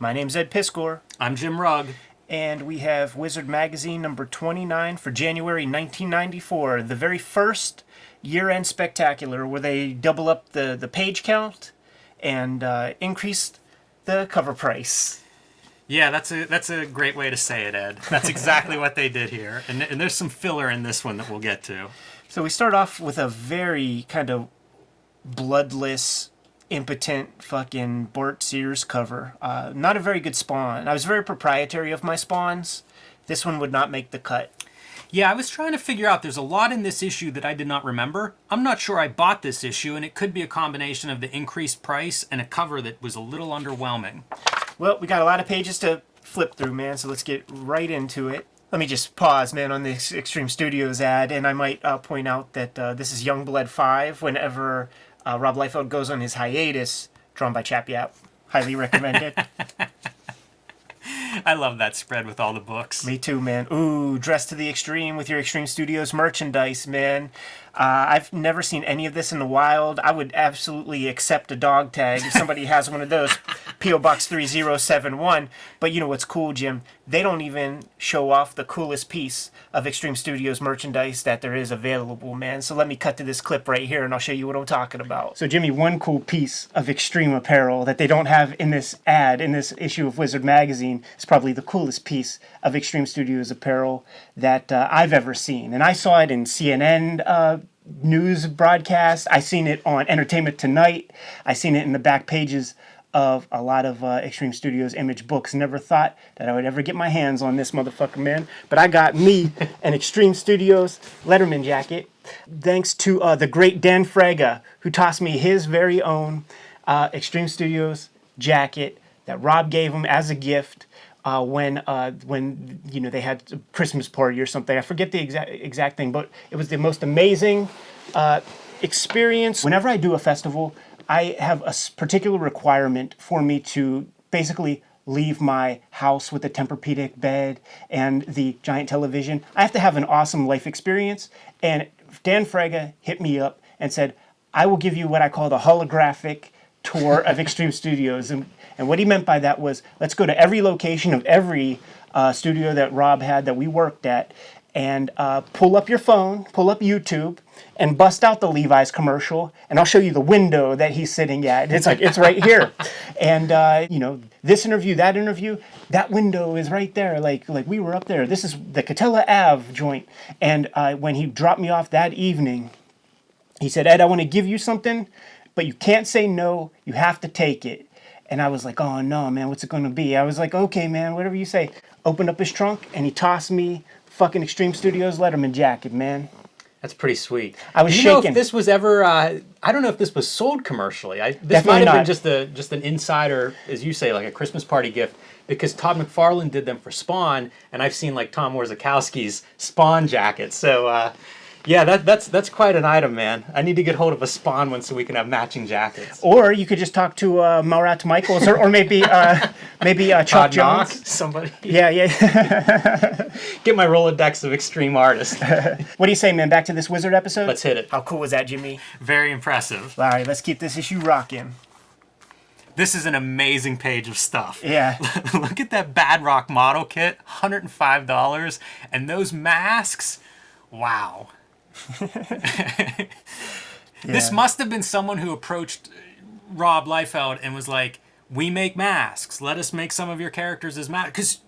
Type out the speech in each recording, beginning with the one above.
My name's Ed Piskor, I'm Jim Rugg. and we have Wizard Magazine number 29 for January 1994, the very first year-end spectacular where they double up the page count and increase the cover price. Yeah, that's a great way to say it, Ed. That's exactly what they did here. And there's some filler in this one that we'll get to. So we start off with a very kind of bloodless, impotent fucking Bart Sears cover. Not a very good spawn. I was very proprietary of my spawns. This one would not make the cut. Yeah, I was trying to figure out, there's a lot in this issue that I did not remember. I'm not sure I bought this issue, and it could be a combination of the increased price and a cover that was a little underwhelming. Well, we got a lot of pages to flip through, man, so let's get right into it. Let me just pause, man, on this Extreme Studios ad, and I might point out that this is Youngblood 5 whenever Rob Liefeld goes on his hiatus, drawn by Chap Yap. Highly recommended. I love that spread with all the books. Me too, man. Ooh, dressed to the extreme with your Extreme Studios merchandise, man. I've never seen any of this in the wild. I would absolutely accept a dog tag if somebody has one of those. P.O. Box 3071. But you know what's cool, Jim? They don't even show off the coolest piece of Extreme Studios merchandise that there is available, man. So let me cut to this clip right here and I'll show you what I'm talking about. So, Jimmy, one cool piece of Extreme apparel that they don't have in this ad, in this issue of Wizard Magazine, is probably the coolest piece of Extreme Studios apparel that I've ever seen. And I saw it in CNN news broadcast. I seen it on Entertainment Tonight. I seen it in the back pages of a lot of Extreme Studios image books. Never thought that I would ever get my hands on this motherfucker, man. But I got me an Extreme Studios Letterman jacket, thanks to the great Dan Fraga, who tossed me his very own Extreme Studios jacket that Rob gave him as a gift when you know they had a Christmas party or something. I forget the exact thing, but it was the most amazing experience. Whenever I do a festival, I have a particular requirement for me to basically leave my house with the Tempur-Pedic bed and the giant television. I have to have an awesome life experience. And Dan Fraga hit me up and said, I will give you what I call the holographic tour of Extreme Studios. And what he meant by that was, let's go to every location of every studio that Rob had that we worked at, and pull up your phone, pull up YouTube, and bust out the Levi's commercial, and I'll show you the window that he's sitting at. It's like, it's right here. And, you know, this interview, that window is right there. Like we were up there. This is the Catella Ave joint. And when he dropped me off that evening, he said, Ed, I want to give you something, but you can't say no. You have to take it. And I was like, oh, no, man, what's it going to be? I was like, okay, man, whatever you say. Opened up his trunk, and he tossed me fucking Extreme Studios Letterman jacket, man. That's pretty sweet. I was shaking. shaking. Know if this was ever, I don't know if this was sold commercially. This Definitely might have not. been just an insider, as you say, like a Christmas party gift, because Todd McFarlane did them for Spawn, and I've seen like Tom Warzakowski's Spawn jacket. So, yeah, that's quite an item, man. I need to get hold of a Spawn one so we can have matching jackets. Or you could just talk to Marat Michaels, or maybe Chuck Todd Jones. Knock, somebody. Yeah. Get my Rolodex of extreme artists. What do you say, man? Back to this Wizard episode? Let's hit it. How cool was that, Jimmy? Very impressive. All right, let's keep this issue rocking. This is an amazing page of stuff. Yeah. Look at that Bad Rock model kit, $105. And those masks, wow. Yeah. This must have been someone who approached Rob Liefeld and was like, we make masks. Let us make some of your characters as masks. Because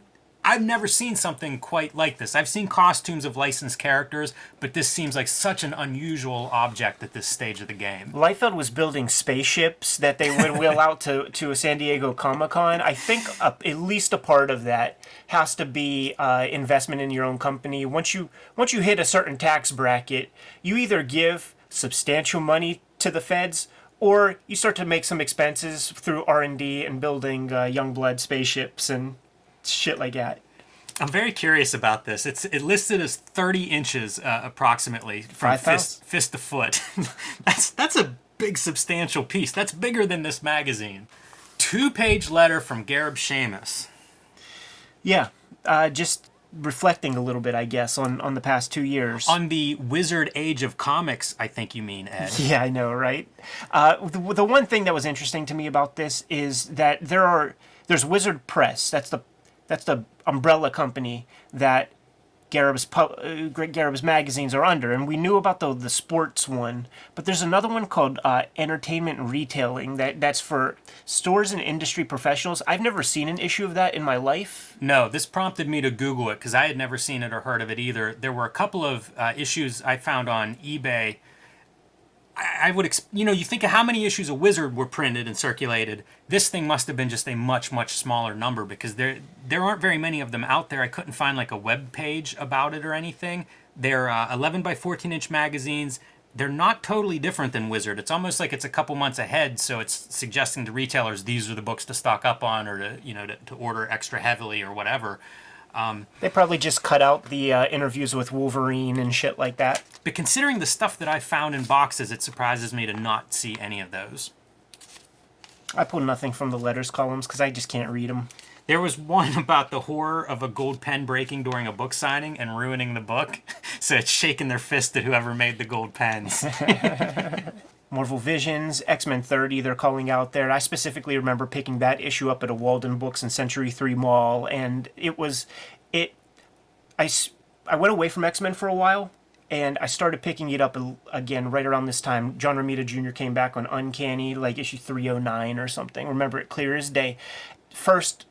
I've never seen something quite like this. I've seen costumes of licensed characters, but this seems like such an unusual object at this stage of the game. Liefeld was building spaceships that they would wheel out to a San Diego Comic-Con. I think at least a part of that has to be investment in your own company. Once you hit a certain tax bracket, you either give substantial money to the feds, or you start to make some expenses through R&D and building Youngblood spaceships and shit like that. I'm very curious about this. It listed as 30 inches approximately from fist to foot. That's a big substantial piece. That's bigger than this magazine. 2-page letter from Gareb Shamus. Yeah, just reflecting a little bit, I guess, on the past 2 years. On the wizard age of comics, I think you mean, Ed. Yeah, I know, right? The one thing that was interesting to me about this is that there are there's Wizard Press. That's the umbrella company that Garib's magazines are under, and we knew about the sports one, but there's another one called Entertainment Retailing that's for stores and industry professionals. I've never seen an issue of that in my life. No, this prompted me to Google it because I had never seen it or heard of it either. There were a couple of issues I found on eBay. I would, you think of how many issues of Wizard were printed and circulated. This thing must have been just a much, much smaller number because there aren't very many of them out there. I couldn't find like a web page about it or anything. They're 11 by 14-inch magazines. They're not totally different than Wizard. It's almost like it's a couple months ahead, so it's suggesting to retailers these are the books to stock up on or to order extra heavily or whatever. They probably just cut out the interviews with Wolverine and shit like that. But considering the stuff that I found in boxes, it surprises me to not see any of those. I pulled nothing from the letters columns because I just can't read them. There was one about the horror of a gold pen breaking during a book signing and ruining the book. So it's shaking their fist at whoever made the gold pens. Marvel Visions, X-Men 30, they're calling out there. I specifically remember picking that issue up at a Walden Books in Century 3 Mall, and I went away from X-Men for a while, and I started picking it up again right around this time. John Romita Jr. came back on Uncanny, like issue 309 or something. Remember it clear as day. First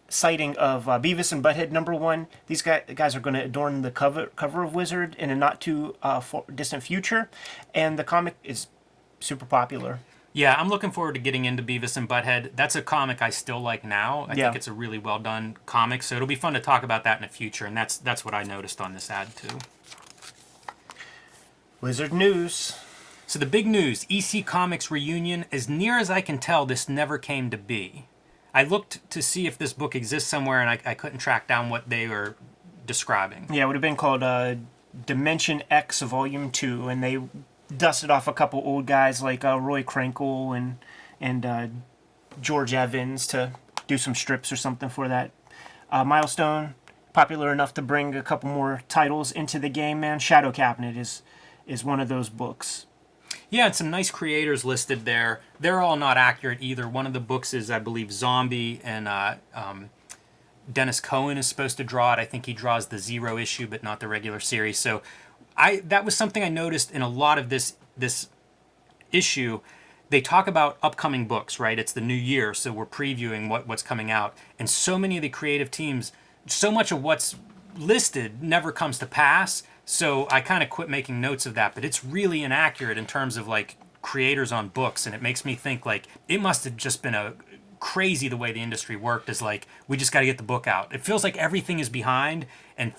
sighting of Beavis and Butthead #1. These guys are going to adorn the cover of Wizard in a not too distant future, and the comic is super popular. Yeah, I'm looking forward to getting into Beavis and Butthead. That's a comic I still like now. I think it's a really well done comic, so it'll be fun to talk about that in the future, and that's what I noticed on this ad too. Wizard news. So the big news, EC Comics reunion. As near as I can tell, this never came to be. I looked to see if this book exists somewhere, and I couldn't track down what they were describing. Yeah, it would have been called Dimension X Volume 2, and they dusted off a couple old guys like Roy Krenkel and George Evans to do some strips or something for that. Milestone, popular enough to bring a couple more titles into the game, man. Shadow Cabinet is one of those books. Yeah, and some nice creators listed there. They're all not accurate either. One of the books is, I believe, Zombie, and Dennis Cohen is supposed to draw it. I think he draws the Zero issue, but not the regular series. So that was something I noticed in a lot of this issue. They talk about upcoming books, right? It's the new year, so we're previewing what's coming out. And so many of the creative teams, so much of what's listed never comes to pass. So I kind of quit making notes of that. But it's really inaccurate in terms of like creators on books. And it makes me think like it must have just been crazy the way the industry worked, is like, we just got to get the book out. It feels like everything is behind and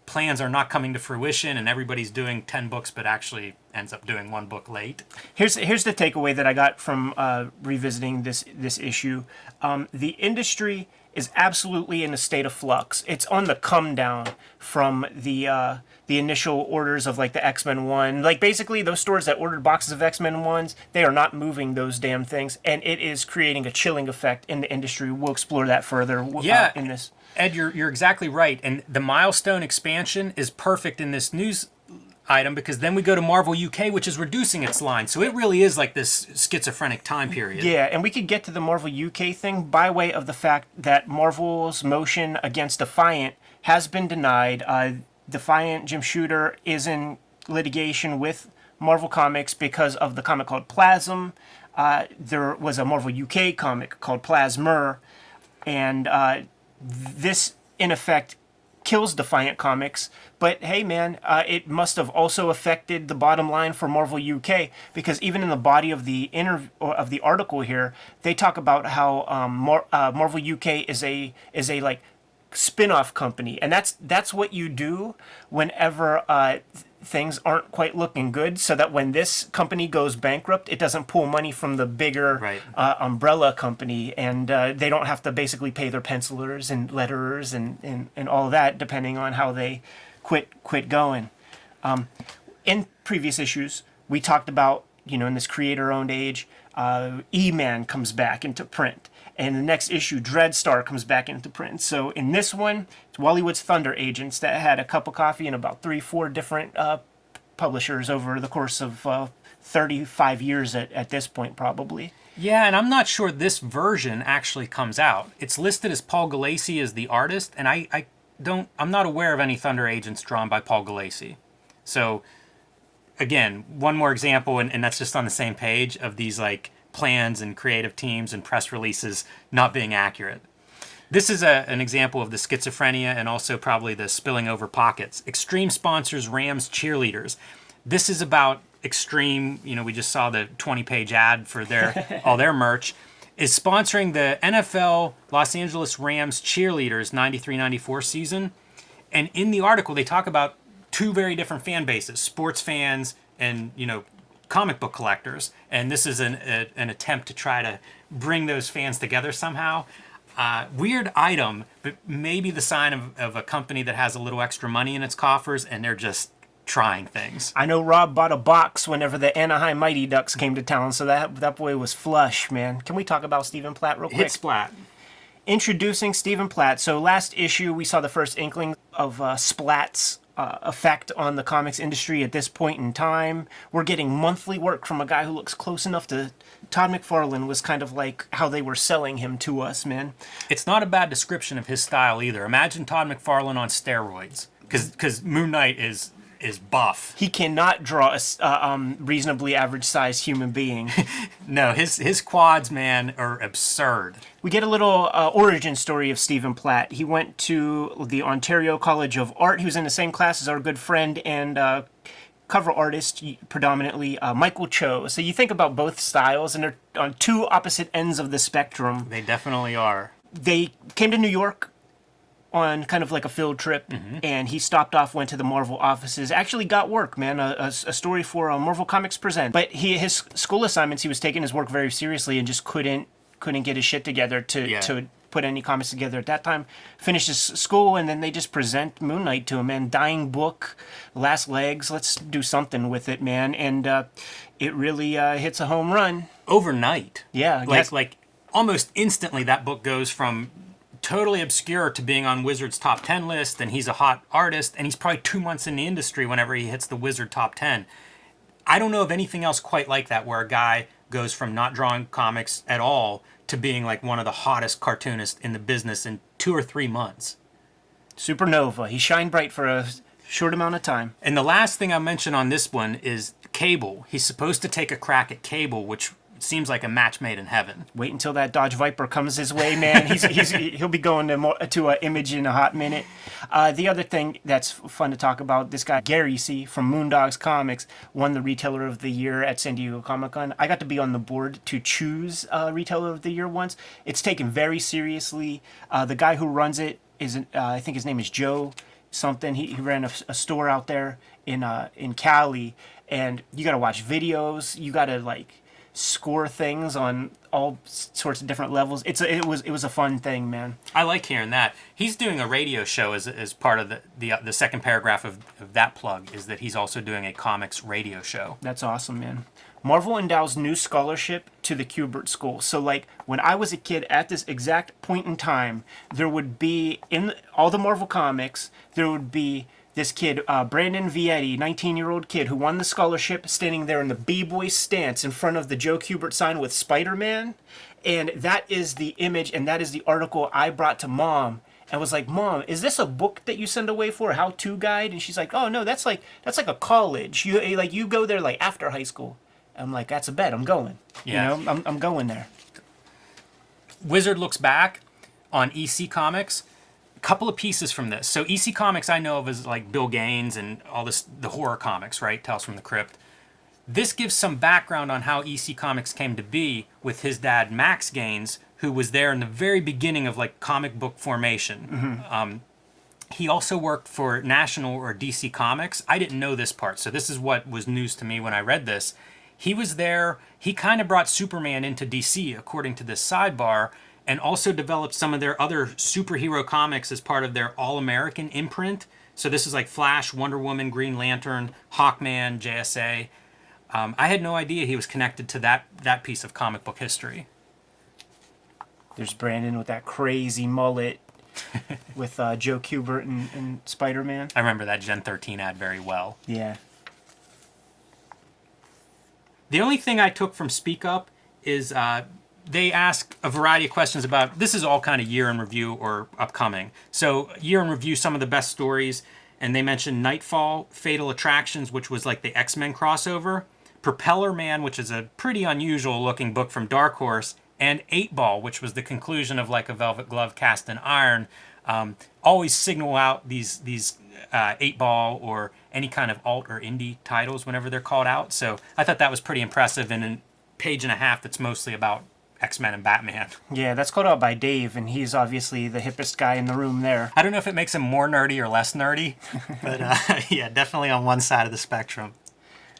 plans are not coming to fruition, and everybody's doing 10 books but actually ends up doing one book late. Here's the takeaway that I got from revisiting this issue. The industry is absolutely in a state of flux. It's on the come down from the initial orders of like the X-Men 1. Like basically those stores that ordered boxes of X-Men 1s, they are not moving those damn things, and it is creating a chilling effect in the industry. We'll explore that further in this. Ed, you're exactly right. And the Milestone expansion is perfect in this news item because then we go to Marvel UK, which is reducing its line. So it really is like this schizophrenic time period. Yeah, and we could get to the Marvel UK thing by way of the fact that Marvel's motion against Defiant has been denied. Defiant, Jim Shooter, is in litigation with Marvel Comics because of the comic called Plasm. There was a Marvel UK comic called Plasmer, and this, in effect, kills Defiant Comics. But hey, man, it must have also affected the bottom line for Marvel UK, because even in the body of the of the article here, they talk about how Marvel UK is a like spin-off company, and that's what you do whenever things aren't quite looking good, so that when this company goes bankrupt, it doesn't pull money from the bigger umbrella company, and they don't have to basically pay their pencilers and letterers and all that, depending on how they quit going. In previous issues, we talked about, in this creator-owned age, E-Man comes back into print. And the next issue, Dreadstar, comes back into print. So in this one, it's Wallywood's Thunder Agents that had a cup of coffee and about 3-4 different publishers over the course of 35 years at this point, probably. Yeah, and I'm not sure this version actually comes out. It's listed as Paul Gulacy as the artist, and I'm not aware of any Thunder Agents drawn by Paul Gulacy. So, again, one more example, and that's just on the same page, of these like plans and creative teams and press releases not being accurate. This is an example of the schizophrenia and also probably the spilling over pockets. Extreme sponsors Rams cheerleaders. This is about Extreme, we just saw the 20-page ad for all their merch, is sponsoring the NFL Los Angeles Rams cheerleaders 93-94 season. And in the article, they talk about two very different fan bases, sports fans and, comic book collectors. And this is an attempt to try to bring those fans together somehow. Weird item, but maybe the sign of a company that has a little extra money in its coffers and they're just trying things. I know Rob bought a box whenever the Anaheim Mighty Ducks came to town, so that boy was flush, man. Can we talk about Stephen Platt real quick? Hit Splat. Introducing Stephen Platt. So last issue, we saw the first inkling of Splat's effect on the comics industry at this point in time. We're getting monthly work from a guy who looks close enough to Todd McFarlane. Was kind of like how they were selling him to us, man. It's not a bad description of his style either. Imagine Todd McFarlane on steroids, because Moon Knight is buff. He cannot draw a reasonably average-sized human being. No, his quads, man, are absurd. We get a little origin story of Stephen Platt. He went to the Ontario College of Art. He was in the same class as our good friend and cover artist, predominantly, Michael Cho. So you think about both styles, and they're on two opposite ends of the spectrum. They definitely are. They came to New York on kind of like a field trip, and he stopped off, went to the Marvel offices, actually got work, man, a story for Marvel Comics Present. But his school assignments, he was taking his work very seriously and just couldn't get his shit together to put any comics together at that time. Finished his school, and then they just present Moon Knight to him, man. Dying book, last legs, let's do something with it, man. And it really hits a home run. Overnight. Yeah. Like almost instantly that book goes from totally obscure to being on Wizard's top 10 list, and he's a hot artist, and he's probably 2 months in the industry whenever he hits the Wizard top 10. I don't know of anything else quite like that, where a guy goes from not drawing comics at all to being like one of the hottest cartoonists in the business in 2 or 3 months. Supernova. He shined bright for a short amount of time. And the last thing I mention on this one is Cable. He's supposed to take a crack at Cable, which seems like a match made in heaven. Wait until that Dodge Viper comes his way, man. He'll be going to Image in a hot minute. The other thing that's fun to talk about, this guy Gary C. from Moondogs Comics won the Retailer of the Year at San Diego Comic-Con. I got to be on the board to choose Retailer of the Year once. It's taken very seriously. The guy who runs it is, I think his name is Joe something. He ran a store out there in Cali, and you got to watch videos. You got to score things on all sorts of different levels. It was a fun thing, man. I like hearing that. He's doing a radio show as part of the second paragraph of that plug, is that he's also doing a comics radio show. That's awesome, man. Marvel endows new scholarship to the Kubert School. So when I was a kid at this exact point in time, there would be in all the Marvel comics, there would be this kid, Brandon Vietti, 19-year-old kid who won the scholarship, standing there in the B-boy stance in front of the Joe Kubert sign with Spider-Man. And that is the image, and that is the article I brought to Mom. And was like, Mom, is this a book that you send away for a how-to guide? And she's like, oh, no, that's like a college. You go there after high school. I'm like, that's a bet. I'm going. Yeah. I'm going there. Wizard looks back on EC Comics. Couple of pieces from this. So EC Comics I know of as Bill Gaines and all this, the horror comics, right? Tales from the Crypt. This gives some background on how EC Comics came to be with his dad, Max Gaines, who was there in the very beginning of comic book formation. Mm-hmm. He also worked for National or DC Comics. I didn't know this part, so this is what was news to me when I read this. He was there. He kind of brought Superman into DC, according to this sidebar, and also developed some of their other superhero comics as part of their All-American imprint. So this is Flash, Wonder Woman, Green Lantern, Hawkman, JSA. I had no idea he was connected to that piece of comic book history. There's Brandon with that crazy mullet with Joe Kubert and Spider-Man. I remember that Gen 13 ad very well. Yeah. The only thing I took from Speak Up is they ask a variety of questions about, this is all kind of year in review or upcoming. So year in review, some of the best stories, and they mentioned Nightfall, Fatal Attractions, which was like the X-Men crossover, Propeller Man, which is a pretty unusual looking book from Dark Horse, and 8 Ball, which was the conclusion of like a Velvet Glove cast in iron. Always signal out these 8 Ball or any kind of alt or indie titles whenever they're called out. So I thought that was pretty impressive in a page and a half that's mostly about X-Men and Batman. Yeah, that's called out by Dave, and he's obviously the hippest guy in the room there. I don't know if it makes him more nerdy or less nerdy, but yeah, definitely on one side of the spectrum.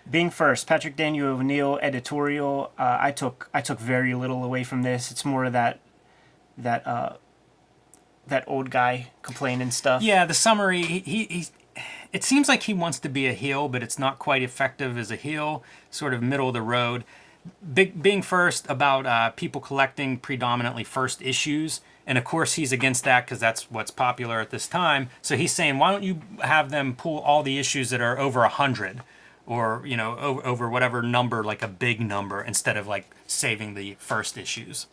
Being first, Patrick Daniel O'Neill editorial. I took very little away from this. It's more of that old guy complaining stuff. Yeah, the summary. He it seems like he wants to be a heel, but it's not quite effective as a heel. Sort of middle of the road. Being first about people collecting predominantly first issues, and of course he's against that because that's what's popular at this time. So he's saying, why don't you have them pull all the issues that are over 100, or over whatever number, like a big number, instead of like saving the first issues.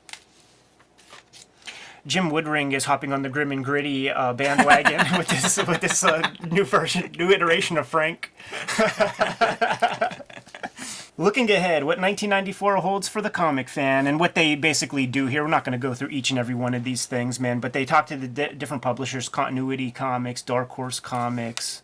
Jim Woodring is hopping on the grim and gritty bandwagon with this new iteration of Frank. Looking ahead, what 1994 holds for the comic fan, and what they basically do here. We're not going to go through each and every one of these things, man, but they talk to the different publishers: Continuity Comics, Dark Horse Comics,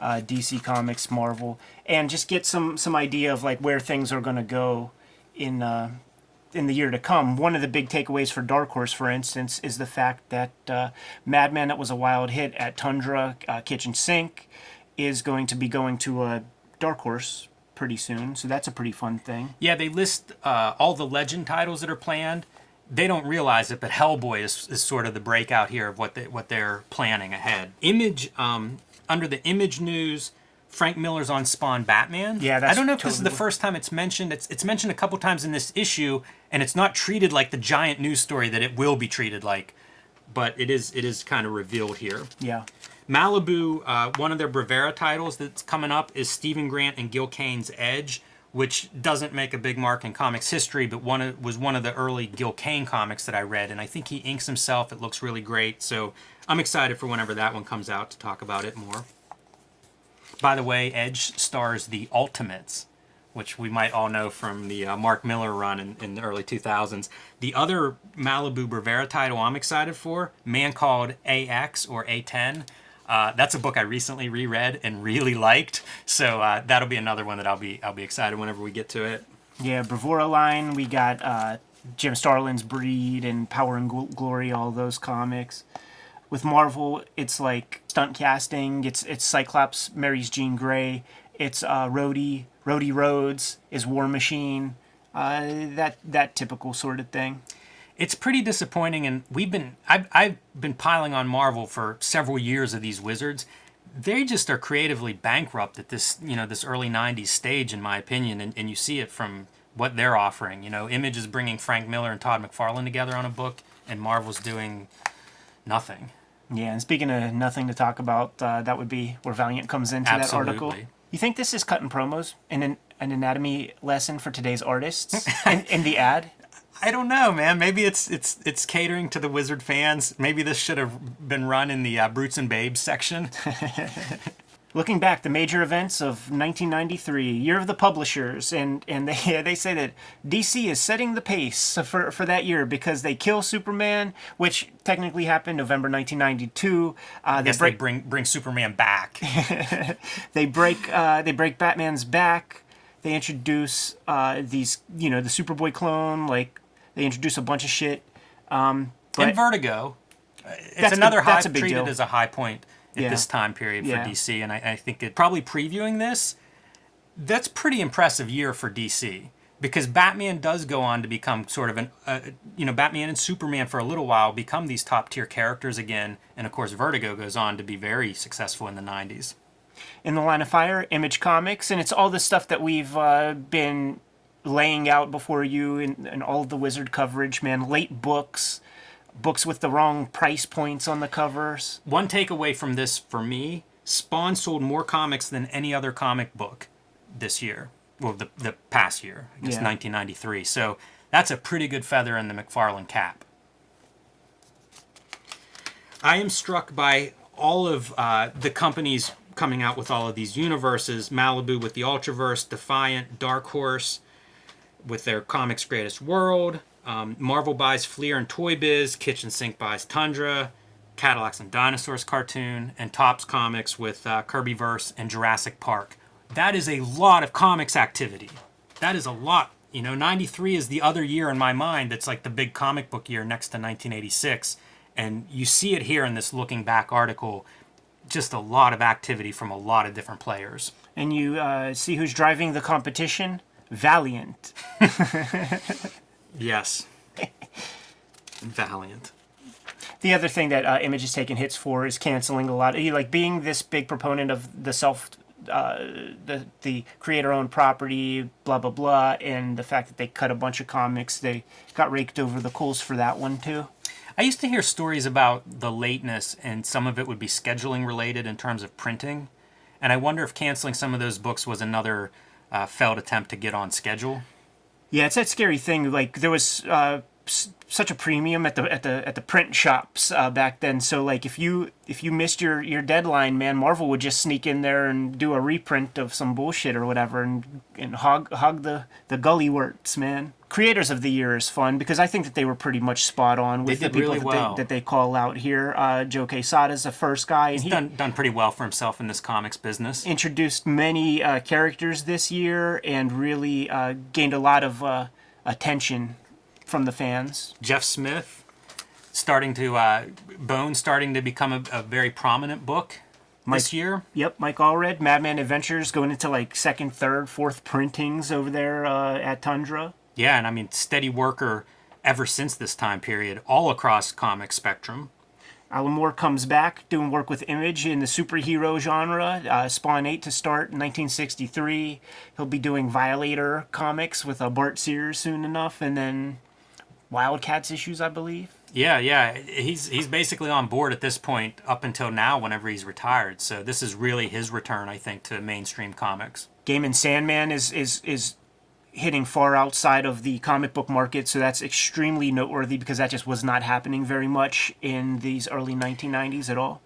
DC Comics, Marvel, and just get some idea of like where things are going to go in the year to come. One of the big takeaways for Dark Horse, for instance, is the fact that Madman, that was a wild hit at Tundra Kitchen Sink, is going to be going to a Dark Horse pretty soon, so that's a pretty fun thing. Yeah, they list all the Legend titles that are planned. They don't realize it, but Hellboy is sort of the breakout here of what they're planning ahead. Image, under the Image news, Frank Miller's on Spawn Batman. Yeah, that's I don't know if totally this is the first time it's mentioned. It's mentioned a couple times in this issue, and it's not treated like the giant news story that it will be treated like, but it is kind of revealed here. Yeah. Malibu, one of their Bravera titles that's coming up is Stephen Grant and Gil Kane's Edge, which doesn't make a big mark in comics history, but was one of the early Gil Kane comics that I read, and I think he inks himself. It looks really great, so I'm excited for whenever that one comes out to talk about it more. By the way, Edge stars the Ultimates, which we might all know from the Mark Miller run in the early 2000s. The other Malibu Bravera title I'm excited for, Man Called AX or A10. That's a book I recently reread and really liked, so that'll be another one that I'll be excited whenever we get to it. Yeah, Bravura line. We got Jim Starlin's Breed and Power and Glory, all those comics. With Marvel, it's like stunt casting. It's Cyclops marries Jean Grey. It's Rhodey Rhodes is War Machine. That typical sort of thing. It's pretty disappointing, and I've been piling on Marvel for several years of these Wizards. They just are creatively bankrupt at this early 90s stage, in my opinion, and you see it from what they're offering. Image is bringing Frank Miller and Todd McFarlane together on a book, and Marvel's doing nothing. Yeah, and speaking of nothing to talk about, that would be where Valiant comes into Absolutely. That article. You think this is cutting promos and an anatomy lesson for today's artists in the ad? I don't know, man. Maybe it's catering to the Wizard fans. Maybe this should have been run in the Brutes and Babes section. Looking back, the major events of 1993, year of the publishers, and they say that DC is setting the pace for that year because they kill Superman, which technically happened November 1992. They bring Superman back. They break Batman's back. They introduce these, the Superboy clone. Like they introduce a bunch of shit. And Vertigo. It's another treated deal. As a high point at this time period for DC, and I think it probably previewing this, that's pretty impressive year for DC, because Batman does go on to become sort of Batman and Superman for a little while become these top tier characters again, and of course Vertigo goes on to be very successful in the 90s. In the line of fire, Image Comics, and it's all the stuff that we've been laying out before you in all of the Wizard coverage, man. Late books with the wrong price points on the covers. One takeaway from this for me, Spawn sold more comics than any other comic book this year. well, the past year, I guess Yeah. 1993. So that's a pretty good feather in the McFarlane cap. I am struck by all of the companies coming out with all of these universes. Malibu with the Ultraverse, Defiant, Dark Horse with their Comics Greatest World. Marvel buys Fleer and Toy Biz. Kitchen Sink buys Tundra. Cadillacs and Dinosaurs cartoon. And Topps Comics with Kirbyverse and Jurassic Park. That is a lot of comics activity. That is a lot. 93 is the other year in my mind that's like the big comic book year next to 1986. And you see it here in this looking back article, just a lot of activity from a lot of different players. And you see who's driving the competition? Valiant. Yes. Valiant. The other thing that Image has taken hits for is canceling a lot. Like being this big proponent of the the creator-owned property, blah, blah, blah, and the fact that they cut a bunch of comics, they got raked over the coals for that one, too. I used to hear stories about the lateness, and some of it would be scheduling related in terms of printing. And I wonder if canceling some of those books was another failed attempt to get on schedule. Yeah, it's that scary thing. Like there was such a premium at the print shops back then. So like if you missed your deadline, man, Marvel would just sneak in there and do a reprint of some bullshit or whatever, and hog the gully works, man. Creators of the Year is fun because I think that they were pretty much spot on with They the did people really well. that they call out here. Joe Quesada's the first guy, and He's done pretty well for himself in this comics business. introduced many characters this year and really gained a lot of attention from the fans. Jeff Smith starting to become a very prominent book this year. Yep, Mike Allred, Madman Adventures, going into like second, third, fourth printings over there at Tundra. Yeah, and I mean, steady worker ever since this time period, all across comic spectrum. Alan Moore comes back, doing work with Image in the superhero genre. Spawn 8 to start in 1963. He'll be doing Violator comics with Bart Sears soon enough, and then Wildcats issues, I believe. Yeah, he's basically on board at this point up until now whenever he's retired. So this is really his return, I think, to mainstream comics. Gaiman Sandman is hitting far outside of the comic book market, so that's extremely noteworthy because that just was not happening very much in these early 1990s at all.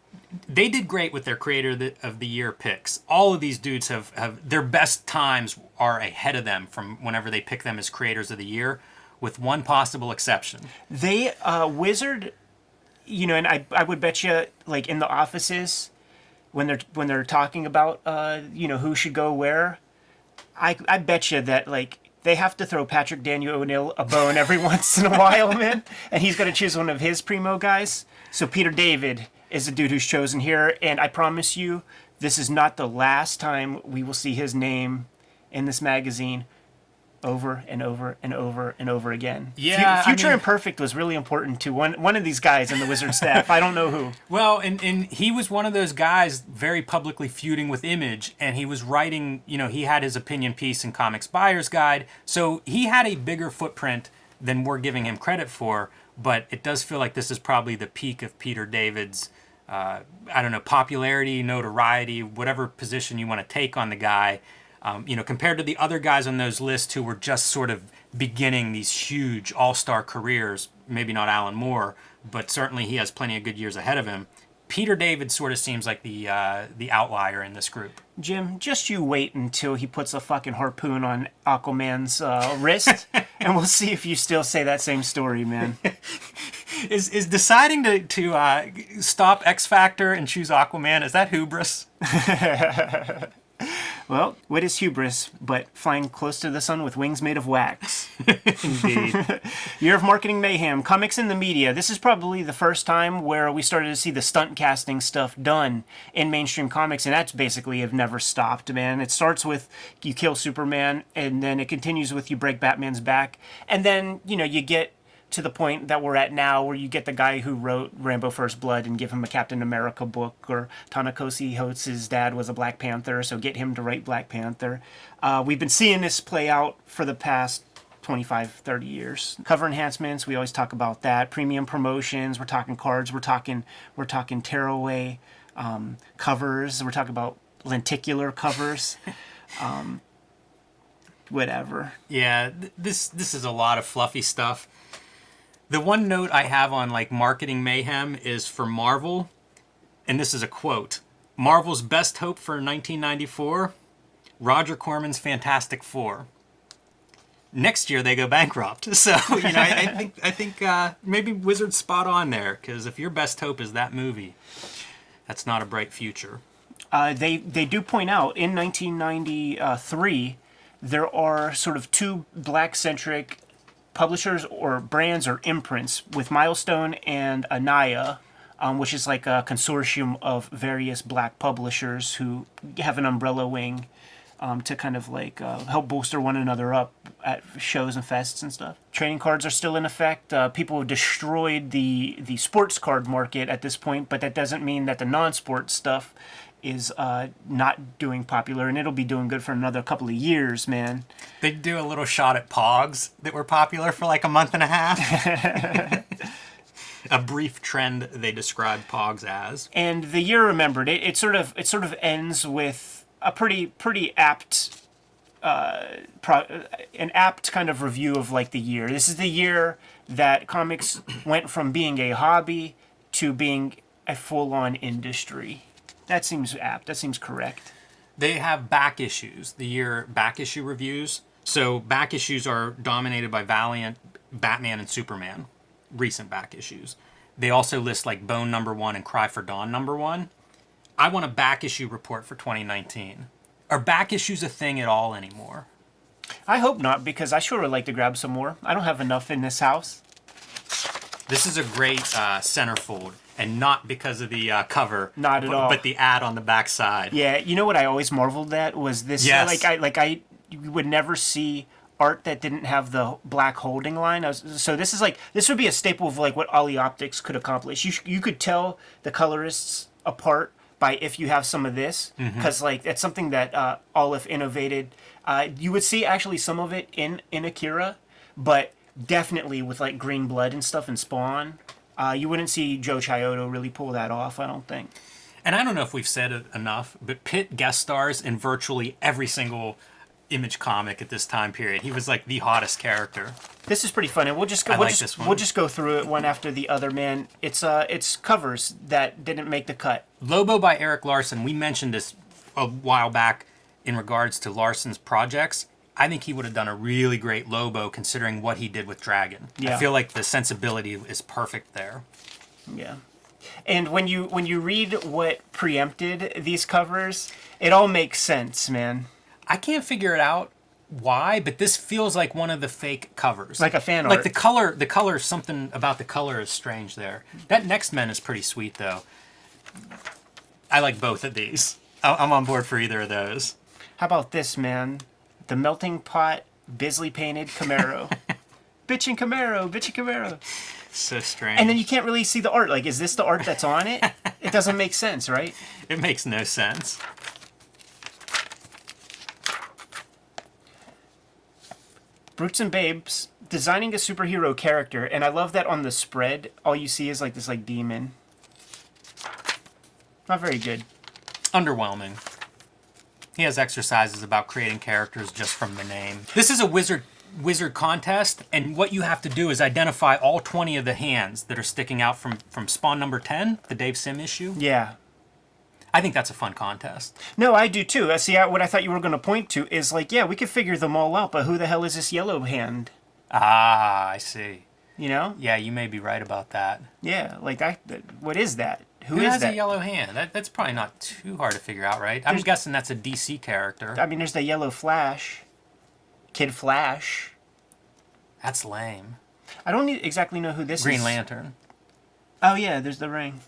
They did great with their Creator of the Year picks. All of these dudes have their best times are ahead of them from whenever they pick them as Creators of the Year, with one possible exception. They Wizard, and I would bet you, like in the offices when they're talking about who should go where, I bet you that like they have to throw Patrick Daniel O'Neill a bone every once in a while, man, and he's going to choose one of his primo guys. So Peter David is the dude who's chosen here, and I promise you, this is not the last time we will see his name in this magazine. Over and over and over and over again. Yeah, Future Imperfect was really important to one of these guys in the Wizard staff. I don't know who. Well, and he was one of those guys very publicly feuding with Image, and he was writing, he had his opinion piece in Comics Buyer's Guide, so he had a bigger footprint than we're giving him credit for, but it does feel like this is probably the peak of Peter David's, popularity, notoriety, whatever position you want to take on the guy. Compared to the other guys on those lists who were just sort of beginning these huge all-star careers, maybe not Alan Moore, but certainly he has plenty of good years ahead of him. Peter David sort of seems like the outlier in this group. Jim, just you wait until he puts a fucking harpoon on Aquaman's wrist, and we'll see if you still say that same story, man. Is deciding to stop X Factor and choose Aquaman, is that hubris? Well, what is hubris but flying close to the sun with wings made of wax? Indeed. Year of Marketing Mayhem, comics in the media. This is probably the first time where we started to see the stunt casting stuff done in mainstream comics, and that's basically have never stopped, man. It starts with you kill Superman, and then it continues with you break Batman's back, and then, you get to the point that we're at now where you get the guy who wrote Rambo First Blood and give him a Captain America book, or Ta-Nehisi Coates' dad was a Black Panther, so get him to write Black Panther. We've been seeing this play out for the past 25, 30 years. Cover enhancements, we always talk about that. Premium promotions, we're talking cards, we're talking tearaway covers, we're talking about lenticular covers. whatever. Yeah, this is a lot of fluffy stuff. The one note I have on like marketing mayhem is for Marvel, and this is a quote. Marvel's best hope for 1994, Roger Corman's Fantastic Four. Next year they go bankrupt. So, I think maybe Wizard's spot on there, because if your best hope is that movie, that's not a bright future. They do point out in 1993 there are sort of two black-centric publishers or brands or imprints with Milestone and Anaya, which is like a consortium of various black publishers who have an umbrella wing to kind of like help bolster one another up at shows and fests and stuff. Trading cards are still in effect. People have destroyed the sports card market at this point, but that doesn't mean that the non-sports stuff is not doing popular, and it'll be doing good for another couple of years, man. They do a little shot at Pogs that were popular for like a month and a half. A brief trend they described Pogs as. And the year remembered, it sort of ends with a pretty apt an apt kind of review of like the year. This is the year that comics went from being a hobby to being a full-on industry. That seems apt. That seems correct. They have back issues, the year back issue reviews. So back issues are dominated by Valiant, Batman, and Superman. Recent back issues. They also list like Bone #1 and Cry for Dawn #1. I want a back issue report for 2019. Are back issues a thing at all anymore? I hope not, because I sure would like to grab some more. I don't have enough in this house. This is a great centerfold, and not because of the cover. Not at all. But the ad on the back side. Yeah, you know what I always marveled at was this. Yes. You would never see art that didn't have the black holding line. So this would be a staple of like what Ollie Optics could accomplish. You could tell the colorists apart by if you have some of this, because like that's something that Olive innovated. You would see actually some of it in Akira, but definitely with like Green Blood and stuff and Spawn, you wouldn't see Joe Chiodo really pull that off, I don't think. And I don't know if we've said it enough, but Pitt guest stars in virtually every single Image comic at this time period. He was like the hottest character. This is pretty fun, and we'll just go through it one after the other, man. It's covers that didn't make the cut. Lobo by Eric Larson. We mentioned this a while back in regards to Larson's projects. I think he would have done a really great Lobo considering what he did with Dragon. Yeah. I feel like the sensibility is perfect there. Yeah. And when you read what preempted these covers, it all makes sense, man. I can't figure it out why, but this feels like one of the fake covers. Like a fan art. Like the color, something about the color is strange there. That Next Men is pretty sweet, though. I like both of these. I'm on board for either of those. How about this, man? The Melting Pot Bisley painted Camaro. Bitchin' Camaro. So strange. And then you can't really see the art. Like, is this the art that's on it? It doesn't make sense, right? It makes no sense. Brutes and Babes, designing a superhero character, and I love that on the spread, all you see is like this like demon. Not very good. Underwhelming. He has exercises about creating characters just from the name. This is a wizard contest, and what you have to do is identify all 20 of the hands that are sticking out from Spawn number 10, the Dave Sim issue. Yeah. I think that's a fun contest. No, I do too. See, what I thought you were going to point to is like, yeah, we could figure them all out, but who the hell is this yellow hand? Ah, I see. You know? Yeah, you may be right about that. Yeah, like what is that? Who has a yellow hand? That's probably not too hard to figure out, right? I'm guessing that's a DC character. I mean, there's the yellow Flash. Kid Flash. That's lame. I don't exactly know who this is. Green Lantern. Oh, yeah, there's the ring.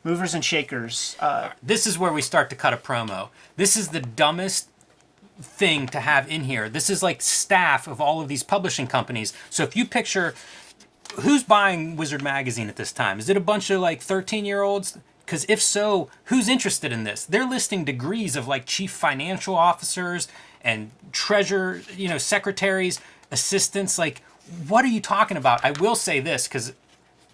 Movers and Shakers. This is where we start to cut a promo. This is the dumbest thing to have in here. This is like staff of all of these publishing companies. So if you picture, who's buying Wizard Magazine at this time? Is it a bunch of like 13-year-olds? Because if so, who's interested in this? They're listing degrees of like chief financial officers and treasurer, secretaries, assistants. Like, what are you talking about? I will say this, because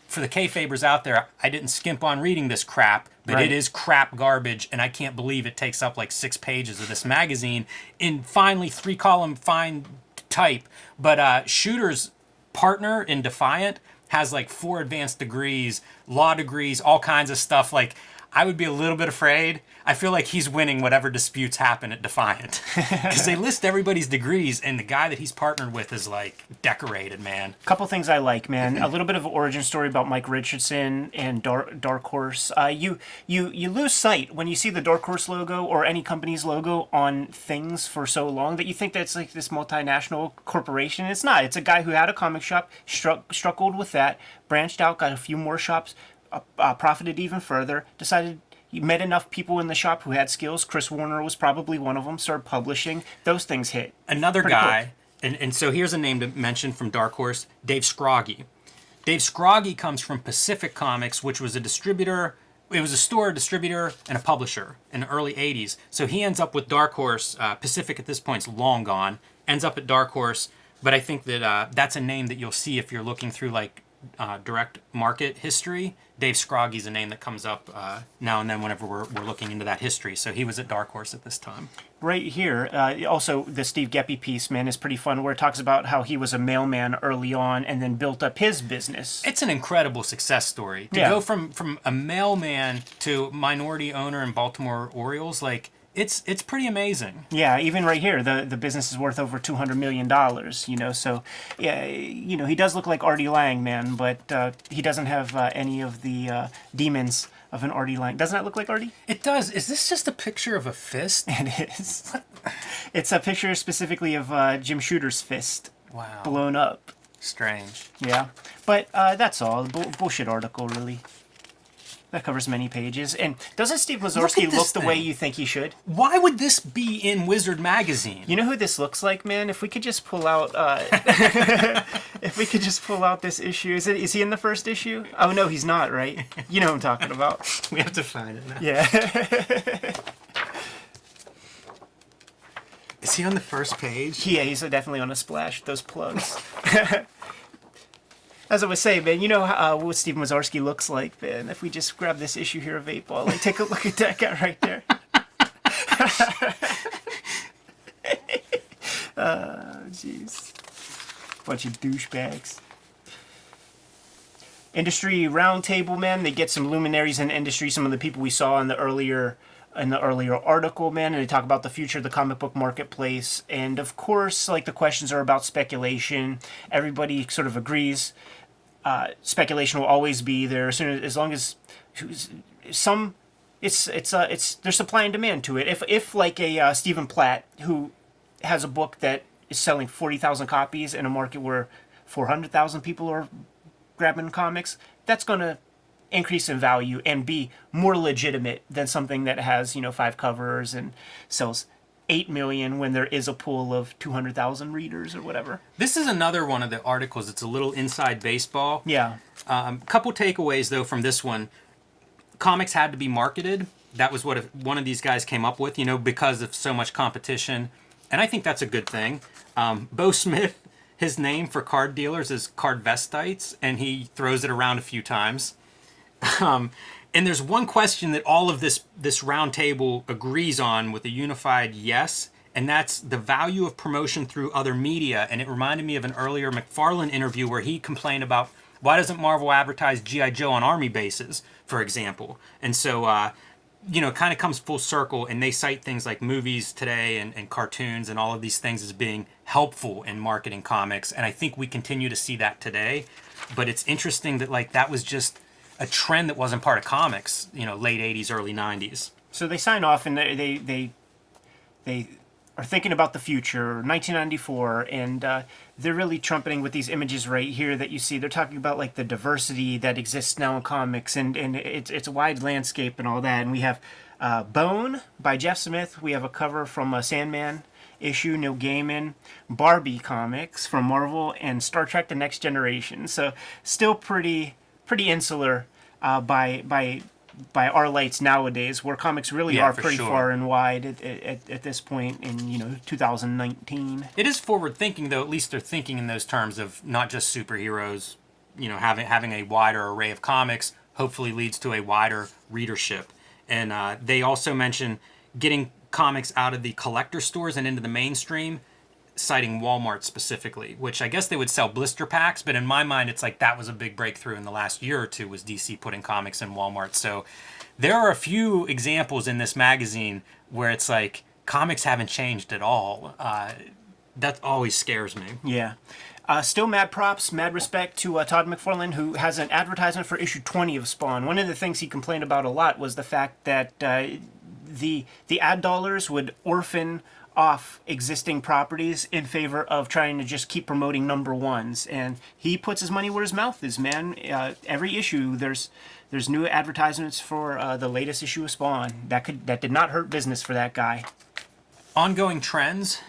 for the Kayfabers out there, I didn't skimp on reading this crap, but Right. it is crap garbage, and I can't believe it takes up like 6 pages of this magazine in finally 3-column fine type. But Shooter's partner in Defiant has like 4 advanced degrees, law degrees, all kinds of stuff. Like, I would be a little bit afraid. I feel like he's winning whatever disputes happen at Defiant. Because they list everybody's degrees, and the guy that he's partnered with is like decorated, man. Couple things I like, man. A little bit of an origin story about Mike Richardson and Dark Horse. You lose sight when you see the Dark Horse logo or any company's logo on things for so long that you think that's like this multinational corporation. It's not. It's a guy who had a comic shop, struck gold with that, branched out, got a few more shops, profited even further, decided he met enough people in the shop who had skills. Chris Warner was probably one of them. Started publishing. Those things hit. Another Pretty guy, and so here's a name to mention from Dark Horse, Dave Scroggie. Dave Scroggie comes from Pacific Comics, which was a distributor. It was a store, a distributor, and a publisher in the early 80s. So he ends up with Dark Horse. Pacific at this point is long gone. Ends up at Dark Horse. But I think that that's a name that you'll see if you're looking through like direct market history. Dave Scroggie's a name that comes up now and then whenever we're looking into that history. So he was at Dark Horse at this time. Right here, also the Steve Geppi piece, man, is pretty fun, where it talks about how he was a mailman early on and then built up his business. It's an incredible success story. To go from a mailman to minority owner in Baltimore Orioles, like, it's pretty amazing. Yeah, even right here, the business is worth over $200 million, you know, so, yeah, you know, he does look like Artie Lang, man, but he doesn't have any of the demons of an Artie Lang. Doesn't that look like Artie? It does. Is this just a picture of a fist? It is. It's a picture specifically of Jim Shooter's fist. Wow. Blown up. Strange. Yeah, but that's all. Bullshit article, really. That covers many pages. And doesn't Steve Mazurski look the way you think he should? Why would this be in Wizard Magazine? You know who this looks like, man? If we could just pull out, if we could just pull out this issue. Is he in the first issue? Oh no, he's not, right? You know what I'm talking about. We have to find it now. Yeah. Is he on the first page? Yeah, he's definitely on a splash. Those plugs. As I was saying, man, you know what Steve Mazurski looks like, man. If we just grab this issue here of 8 Ball, like, take a look at that guy right there. Jeez. Bunch of douchebags. Industry roundtable, man. They get some luminaries in industry, some of the people we saw in the earlier article, man, and they talk about the future of the comic book marketplace. And of course, like, the questions are about speculation. Everybody sort of agrees. Speculation will always be there as long as some. It's there's supply and demand to it. If like a Stephen Platt, who has a book that is selling 40,000 copies in a market where 400,000 people are grabbing comics, that's going to increase in value and be more legitimate than something that has, 5 covers and sells 8 million when there is a pool of 200,000 readers or whatever. This is another one of the articles. It's a little inside baseball. Yeah. Couple takeaways, though, from this one. Comics had to be marketed. That was what one of these guys came up with, because of so much competition. And I think that's a good thing. Bo Smith, his name for card dealers is Cardvestites, and he throws it around a few times. And there's one question that all of this round table agrees on with a unified yes, and that's the value of promotion through other media. And it reminded me of an earlier McFarlane interview where he complained about, why doesn't Marvel advertise G.I. Joe on army bases, for example? And so, it kind of comes full circle, and they cite things like movies today and cartoons and all of these things as being helpful in marketing comics. And I think we continue to see that today. But it's interesting that, like, that was just a trend that wasn't part of comics, late 80s, early 90s. So they sign off and they are thinking about the future, 1994, and they're really trumpeting with these images right here that you see. They're talking about, like, the diversity that exists now in comics, and it's a wide landscape and all that. And we have Bone by Jeff Smith. We have a cover from a Sandman issue, Neil Gaiman, Barbie comics from Marvel, and Star Trek: The Next Generation. So still pretty insular by our lights nowadays, where comics really are pretty far and wide at this point in 2019. It is forward thinking, though. At least they're thinking in those terms of not just superheroes, having a wider array of comics hopefully leads to a wider readership. And they also mention getting comics out of the collector stores and into the mainstream, citing Walmart specifically, which I guess they would sell blister packs, but in my mind, it's like that was a big breakthrough in the last year or two, was DC putting comics in Walmart. So there are a few examples in this magazine where it's like comics haven't changed at all. That always scares me. Yeah. Still mad props, mad respect to Todd McFarlane, who has an advertisement for issue 20 of Spawn. One of the things he complained about a lot was the fact that the ad dollars would orphan off existing properties in favor of trying to just keep promoting number ones, and he puts his money where his mouth is, man. Every issue there's new advertisements for the latest issue of Spawn. That did not hurt business for that guy. Ongoing trends.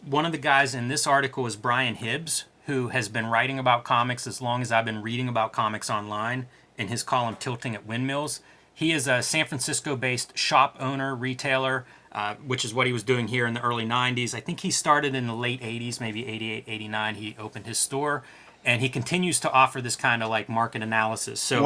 One of the guys in this article is Brian Hibbs, who has been writing about comics as long as I've been reading about comics online in his column Tilting at Windmills. He is a San Francisco-based shop owner, retailer, which is what he was doing here in the early 90s. I think he started in the late 80s, maybe 88, 89. He opened his store, and he continues to offer this kind of like market analysis. So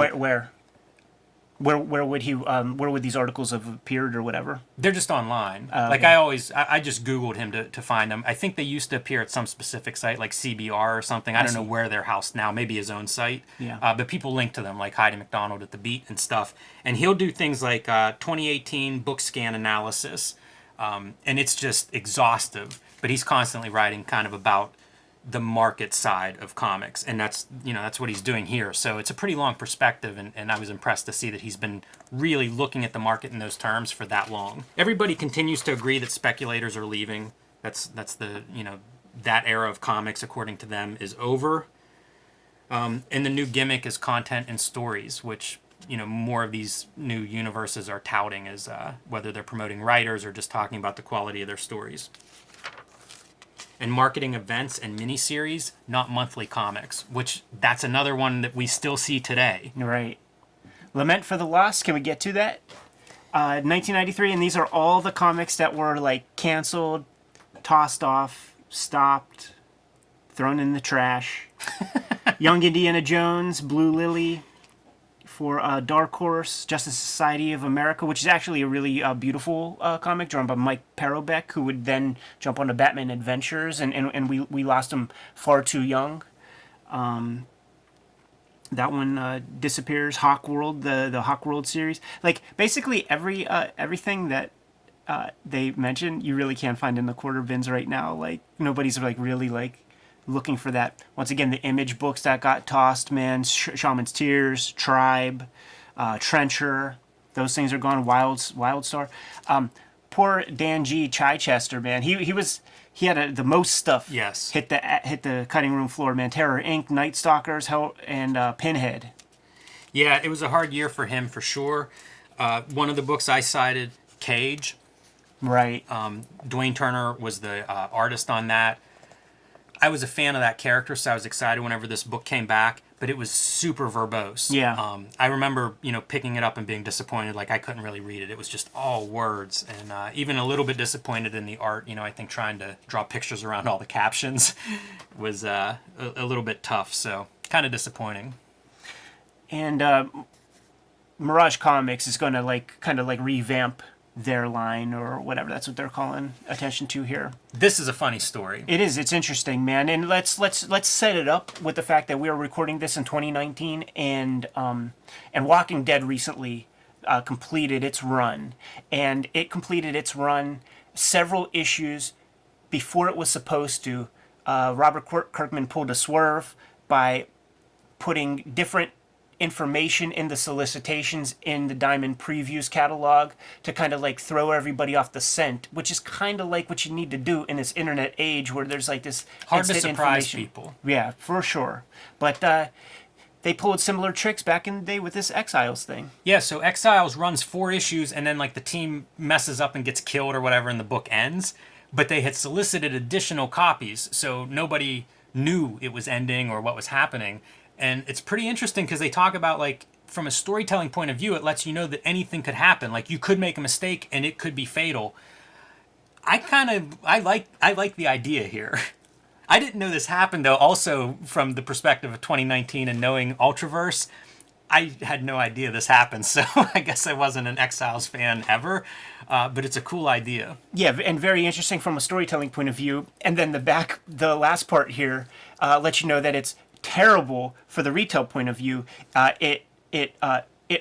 where would these articles have appeared or whatever? They're just online. Like I just Googled him to find them. I think they used to appear at some specific site like CBR or something. I don't know where they're housed now, maybe his own site. Yeah. But people link to them like Heidi McDonald at The Beat and stuff. And he'll do things like 2018 book scan analysis. And it's just exhaustive. But he's constantly writing kind of about the market side of comics, and that's what he's doing here. So it's a pretty long perspective, and I was impressed to see that he's been really looking at the market in those terms for that long. Everybody continues to agree that speculators are leaving. That's the that era of comics, according to them, is over. And the new gimmick is content and stories, which more of these new universes are touting as whether they're promoting writers or just talking about the quality of their stories. And marketing events and miniseries, not monthly comics, which that's another one that we still see today. Right. Lament for the Lost, can we get to that? 1993, and these are all the comics that were like canceled, tossed off, stopped, thrown in the trash. Young Indiana Jones, Blue Lily, for Dark Horse, Justice Society of America, which is actually a really beautiful comic drawn by Mike Parobeck, who would then jump onto Batman Adventures, and we lost him far too young. That one disappears. Hawk World, the Hawk World series. Like, basically everything that they mention, you really can't find in the quarter bins right now. Like, nobody's like really like looking for that. Once again, the Image books that got tossed, man. Shaman's Tears, Tribe, Trencher, those things are gone. Wildstar. Poor Dan G. Chichester, man. He had the most stuff. Yes. Hit the cutting room floor, man. Terror Inc., Night Stalkers, and Pinhead. Yeah, it was a hard year for him for sure. One of the books I cited, Cage. Right. Dwayne Turner was the artist on that. I was a fan of that character, so I was excited whenever this book came back, but it was super verbose. Yeah. I remember, picking it up and being disappointed, like I couldn't really read it. It was just all words, and even a little bit disappointed in the art. I think trying to draw pictures around all the captions was a little bit tough, so kind of disappointing. And Mirage Comics is going to kind of revamp their line or whatever. That's what they're calling attention to here. This is a funny story. It is. It's interesting, man. And let's set it up with the fact that we are recording this in 2019, and Walking Dead recently completed its run, and it completed its run several issues before it was supposed to. Robert Kirkman pulled a swerve by putting different information in the solicitations in the Diamond Previews catalog to kind of throw everybody off the scent, which is kind of like what you need to do in this internet age where there's this hard to surprise people. Yeah, for sure. But they pulled similar tricks back in the day with this Exiles thing. Yeah, so Exiles runs 4 issues, and then the team messes up and gets killed or whatever, and the book ends. But they had solicited additional copies, so nobody knew it was ending or what was happening. And it's pretty interesting because they talk about, from a storytelling point of view, it lets you know that anything could happen. You could make a mistake and it could be fatal. I like the idea here. I didn't know this happened, though, also from the perspective of 2019 and knowing Ultraverse. I had no idea this happened, so I guess I wasn't an Exiles fan ever, but it's a cool idea. Yeah, and very interesting from a storytelling point of view. And then the last part here lets you know that it's terrible for the retail point of view. It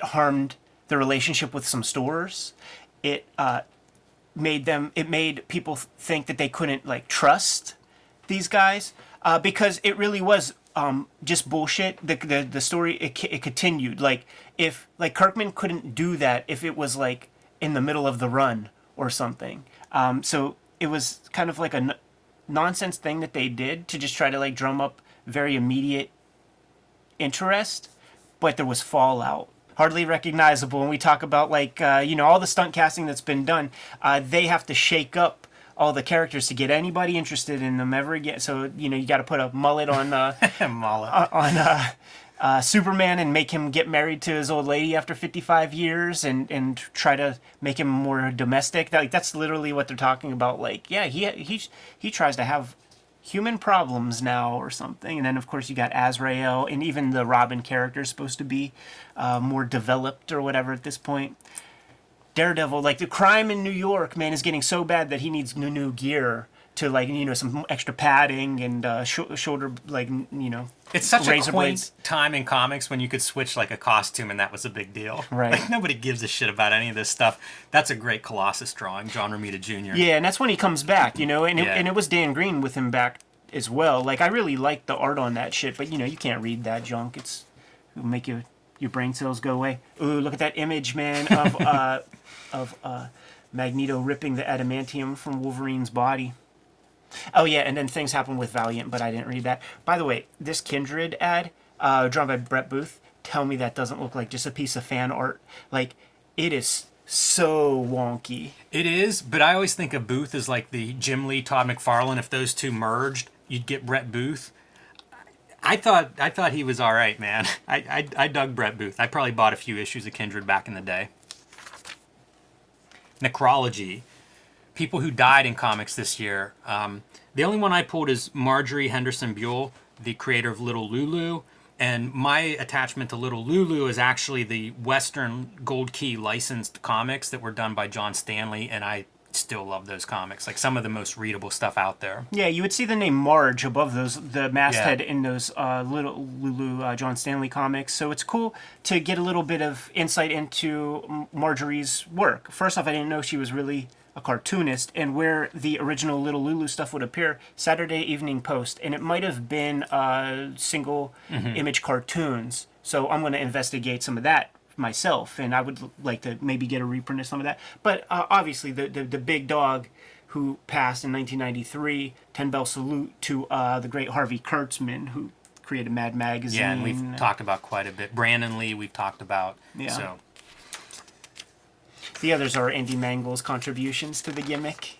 harmed the relationship with some stores. It made people think that they couldn't like trust these guys because it really was just bullshit. The story it continued like if like Kirkman couldn't do that if it was like in the middle of the run or something. So it was kind of like a nonsense thing that they did to just try to like drum up very immediate interest, but there was fallout. Hardly recognizable. When we talk about like all the stunt casting that's been done, they have to shake up all the characters to get anybody interested in them ever again. So you got to put a mullet on Superman and make him get married to his old lady after 55 years and try to make him more domestic. That's literally what they're talking about. Like, yeah, he tries to have human problems now or something. And then, of course, you got Azrael, and even the Robin character is supposed to be more developed or whatever at this point. Daredevil, like the crime in New York, man, is getting so bad that he needs new gear to like some extra padding and shoulder It's such a razor quaint blades. time in comics when you could switch like a costume and that was a big deal. Right. Like nobody gives a shit about any of this stuff. That's a great Colossus drawing, John Romita Jr. Yeah, and that's when he comes back, and it was Dan Green with him back as well. Like I really like the art on that shit, but you can't read that junk. It'll make your brain cells go away. Ooh, look at that image, man, of Magneto ripping the adamantium from Wolverine's body. Oh yeah, and then things happen with Valiant, but I didn't read that. By the way, this Kindred ad, drawn by Brett Booth, tell me that doesn't look like just a piece of fan art. Like, it is so wonky. It is, but I always think of Booth as like the Jim Lee, Todd McFarlane. If those two merged, you'd get Brett Booth. I thought he was all right, man. I dug Brett Booth. I probably bought a few issues of Kindred back in the day. Necrology. People who died in comics this year. The only one I pulled is Marjorie Henderson Buell, the creator of Little Lulu. And my attachment to Little Lulu is actually the Western Gold Key licensed comics that were done by John Stanley, and I still love those comics. Like some of the most readable stuff out there. Yeah, you would see the name Marge above the masthead in those Little Lulu John Stanley comics. So it's cool to get a little bit of insight into Marjorie's work. First off, I didn't know she was really a cartoonist, and where the original Little Lulu stuff would appear, Saturday Evening Post, and it might have been single image cartoons. So I'm going to investigate some of that myself, and I would like to maybe get a reprint of some of that. But obviously, the big dog who passed in 1993, 10 bell salute to the great Harvey Kurtzman, who created Mad Magazine. Yeah, and we've talked about quite a bit. Brandon Lee, we've talked about. Yeah. So. The others are Andy Mangle's contributions to the gimmick.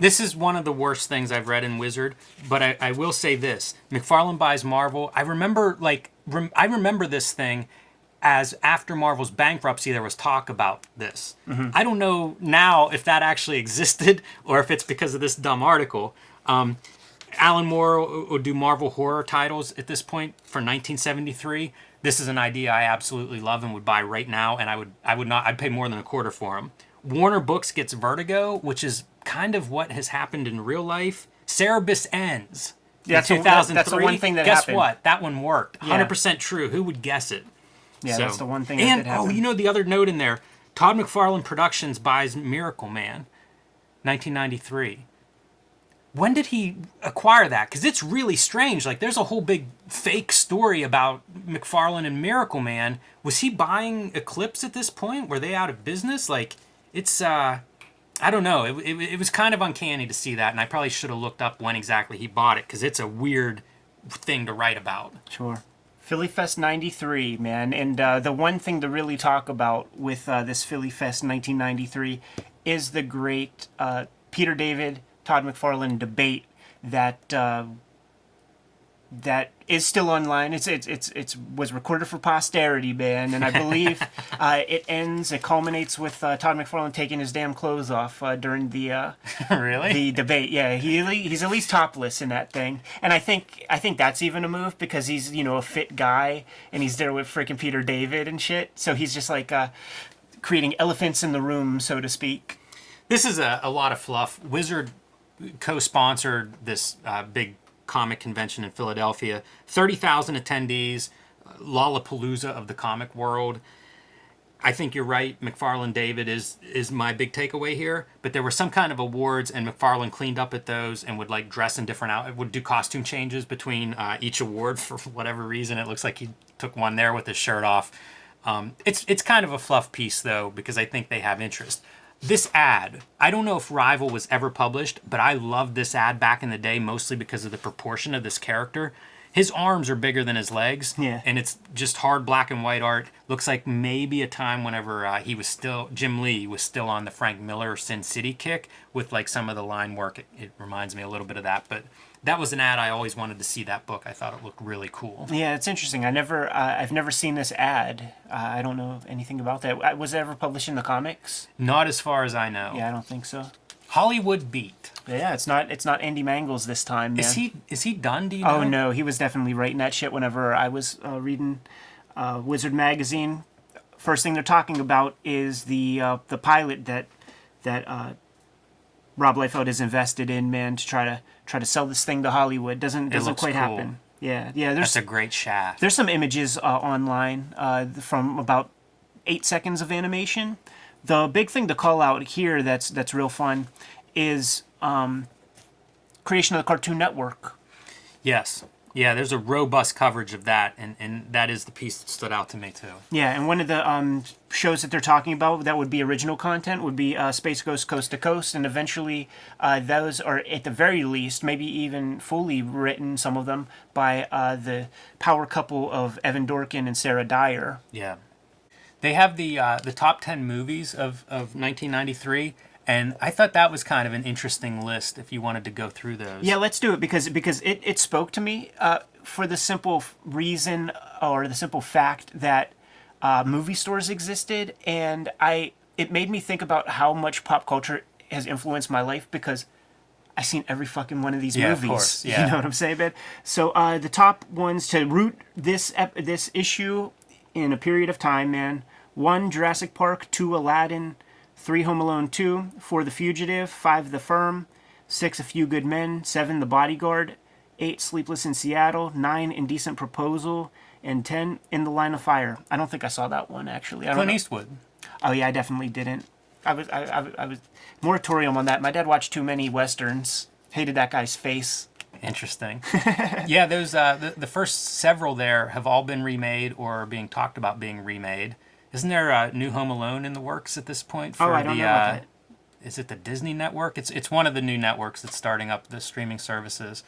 This is one of the worst things I've read in Wizard, but I will say this. McFarlane buys Marvel. I remember this thing as after Marvel's bankruptcy, there was talk about this. Mm-hmm. I don't know now if that actually existed or if it's because of this dumb article. Alan Moore would do Marvel horror titles at this point for 1973. This is an idea I absolutely love and would buy right now, and I'd pay more than $25 for them. Warner Books gets Vertigo, which is kind of what has happened in real life. Cerebus ends. Yeah, in 2003. That's the one thing that Guess happened. what? That one worked. Yeah. 100% true. Who would guess it? Yeah, that's the one thing that did happen. The other note in there, Todd McFarlane Productions buys Miracle Man, 1993. When did he acquire that? Because it's really strange. Like, there's a whole big fake story about McFarlane and Miracle Man. Was he buying Eclipse at this point? Were they out of business? Like, it's, I don't know. It was kind of uncanny to see that, and I probably should have looked up when exactly he bought it, because it's a weird thing to write about. Sure. Philly Fest 93, man. And the one thing to really talk about with this Philly Fest 1993 is the great Peter David, Todd McFarlane debate that that is still online. It's was recorded for posterity, man, and I believe it culminates with Todd McFarlane taking his damn clothes off during the Really? the debate. Yeah, he's at least topless in that thing, and I think that's even a move because he's a fit guy and he's there with freaking Peter David and shit. So he's just like creating elephants in the room, so to speak. This is a lot of fluff. Wizard co-sponsored this big comic convention in Philadelphia. 30,000 attendees, Lollapalooza of the comic world. I think you're right. McFarlane David is my big takeaway here. But there were some kind of awards, and McFarlane cleaned up at those and would like dress in different would do costume changes between each award for whatever reason. It looks like he took one there with his shirt off. It's kind of a fluff piece though, because I think they have interest. This ad, I don't know if Rival was ever published, but I loved this ad back in the day, mostly because of the proportion of this character. His arms are bigger than his legs, Yeah. and it's just hard black and white art. Looks like maybe a time whenever Jim Lee was still on the Frank Miller Sin City kick with like some of the line work. It reminds me a little bit of that, but that was an ad I always wanted to see that book. I thought it looked really cool. Yeah, it's interesting. I've never seen this ad. I don't know anything about that. Was it ever published in the comics? Not as far as I know. Yeah, I don't think so. Hollywood Beat. Yeah, it's not Andy Mangles this time, man. Is he done? Do you know? Oh no, he was definitely writing that shit whenever I was reading Wizard magazine. First thing they're talking about is the pilot that Rob Liefeld is invested in, man, to try to sell this thing to Hollywood. Doesn't quite cool. happen. Yeah. That's a great shaft. There's some images online from about 8 seconds of animation. The big thing to call out here that's real fun is creation of the Cartoon Network. Yes. Yeah, there's a robust coverage of that, and that is the piece that stood out to me, too. Yeah, and one of the shows that they're talking about that would be original content would be Space Ghost Coast to Coast, and eventually those are, at the very least, maybe even fully written, some of them, by the power couple of Evan Dorkin and Sarah Dyer. Yeah. They have the top 10 movies of 1993, and I thought that was kind of an interesting list if you wanted to go through those. Yeah, let's do it because it spoke to me for the simple reason or the simple fact that movie stores existed, and it made me think about how much pop culture has influenced my life because I've seen every fucking one of these movies. Of course, yeah. You know what I'm saying, man? So the top ones to root this issue in a period of time, man. 1, Jurassic Park. 2, Aladdin. 3, Home Alone 2. 4, The Fugitive. 5, The Firm. 6, A Few Good Men. 7, The Bodyguard. 8, Sleepless in Seattle. 9, Indecent Proposal. And 10, In the Line of Fire. I don't think I saw that one, actually. Clint Eastwood. Oh, yeah, I definitely didn't. I was moratorium on that. My dad watched too many Westerns. Hated that guy's face. Interesting. Yeah, those the first several there have all been remade or are being talked about being remade. Isn't there a new Home Alone in the works at this point? I don't know about that. Is it the Disney Network? It's one of the new networks that's starting up the streaming services.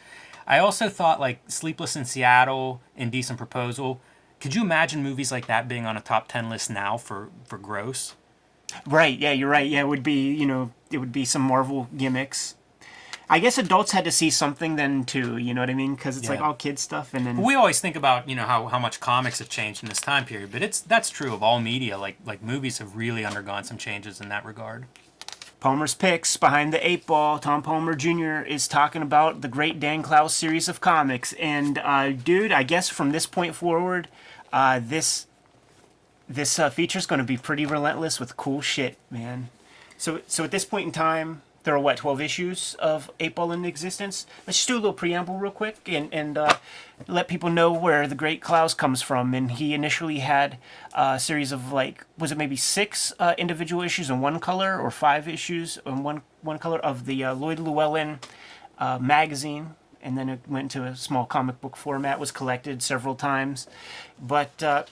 I also thought like Sleepless in Seattle, Indecent Proposal. Could you imagine movies like that being on a top 10 list now for gross? Right, yeah, you're right. Yeah, it would be some Marvel gimmicks. I guess adults had to see something then too, you know what I mean? Because it's like all kid stuff, and then we always think about how much comics have changed in this time period, but that's true of all media. Like movies have really undergone some changes in that regard. Palmer's Picks, Behind the Eight Ball. Tom Palmer Jr. is talking about the Great Dan Clowes series of comics, and dude, I guess from this point forward, this feature is going to be pretty relentless with cool shit, man. So at this point in time, there are 12 issues of 8 Ball in existence. Let's just do a little preamble real quick and let people know where the Great Clowes comes from. And he initially had a series of was it maybe 6 individual issues in one color or 5 issues in one color of the Lloyd Llewellyn magazine. And then it went to a small comic book format, was collected several times. But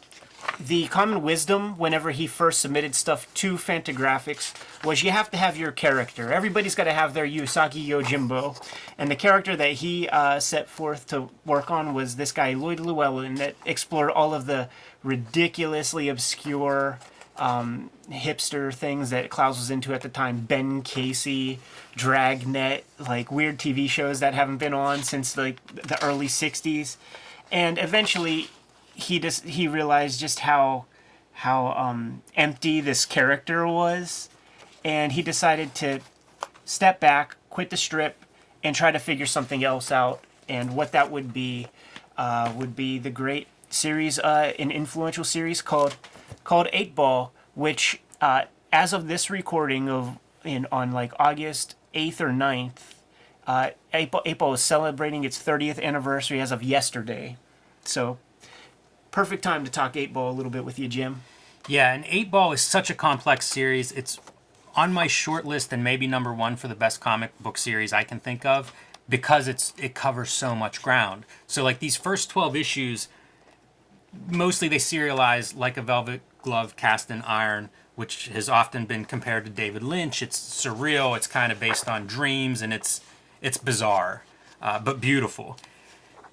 the common wisdom whenever he first submitted stuff to Fantagraphics was you have to have your character. Everybody's got to have their Usagi Yojimbo. And the character that he set forth to work on was this guy, Lloyd Llewellyn, that explored all of the ridiculously obscure hipster things that Klaus was into at the time. Ben Casey, Dragnet, like weird TV shows that haven't been on since like the early 60s. And eventually he realized just how empty this character was, and he decided to step back, quit the strip, and try to figure something else out. And what that would be the great series, an influential series called 8-Ball, which as of this recording on like August 8th or 9th, 8-Ball is celebrating its 30th anniversary as of yesterday. So perfect time to talk 8-Ball a little bit with you, Jim. Yeah, and 8-Ball is such a complex series. It's on my short list and maybe number one for the best comic book series I can think of, because it covers so much ground. So like these first 12 issues, mostly they serialize like a velvet glove cast in iron, which has often been compared to David Lynch. It's surreal, it's kind of based on dreams, and it's bizarre, but beautiful.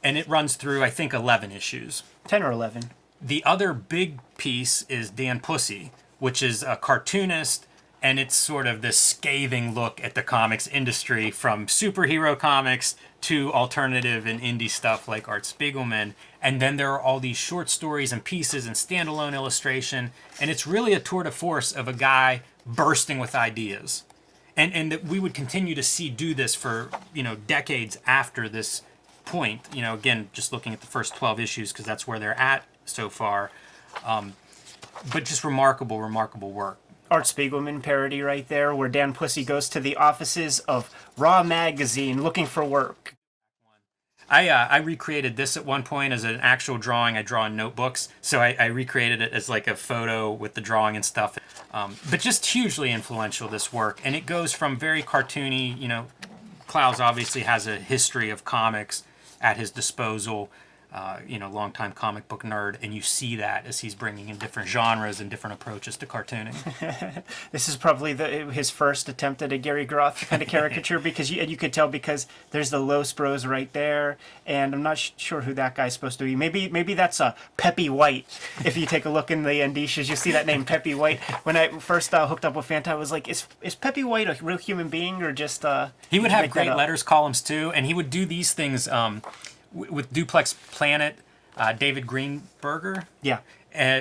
And it runs through, I think, 11 issues. 10 or 11. The other big piece is Dan Pussy, which is a cartoonist, and it's sort of this scathing look at the comics industry, from superhero comics to alternative and indie stuff like Art Spiegelman. And then there are all these short stories and pieces and standalone illustration, and it's really a tour de force of a guy bursting with ideas. And that we would continue to see do this for, decades after this point. Again, just looking at the first 12 issues, because that's where they're at so far. But just remarkable work. Art Spiegelman parody right there, where Dan Pussy goes to the offices of Raw Magazine looking for work. I recreated this at one point as an actual drawing. I draw in notebooks, so I recreated it as like a photo with the drawing and stuff. But just hugely influential, this work. And it goes from very cartoony, Klaus obviously has a history of comics at his disposal, longtime comic book nerd, and you see that as he's bringing in different genres and different approaches to cartooning. This is probably his first attempt at a Gary Groth kind of caricature, because you could tell, because there's the Los Bros right there, and I'm not sure who that guy's supposed to be. Maybe that's Peppy White. If you take a look in the indicias, you see that name, Peppy White. When I first hooked up with Fanta, I was like, is Peppy White a real human being, or just... He would have great letters columns too, and he would do these things... with Duplex Planet, David Greenberger. Yeah.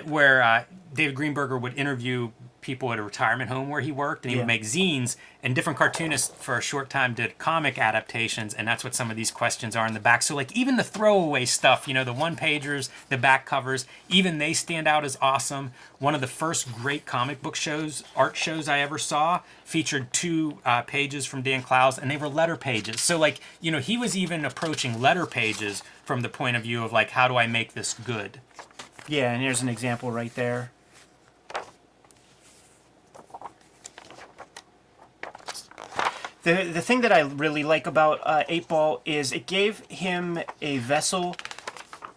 Where David Greenberger would interview people at a retirement home where he worked, and he would make zines, and different cartoonists for a short time did comic adaptations, and that's what some of these questions are in the back. So like even the throwaway stuff, the one-pagers, the back covers, even they stand out as awesome. One of the first great comic book art shows I ever saw, featured 2 pages from Dan Klaus, and they were letter pages. So like, he was even approaching letter pages from the point of view of like, how do I make this good? Yeah, and here's an example right there. The thing that I really like about 8-Ball is it gave him a vessel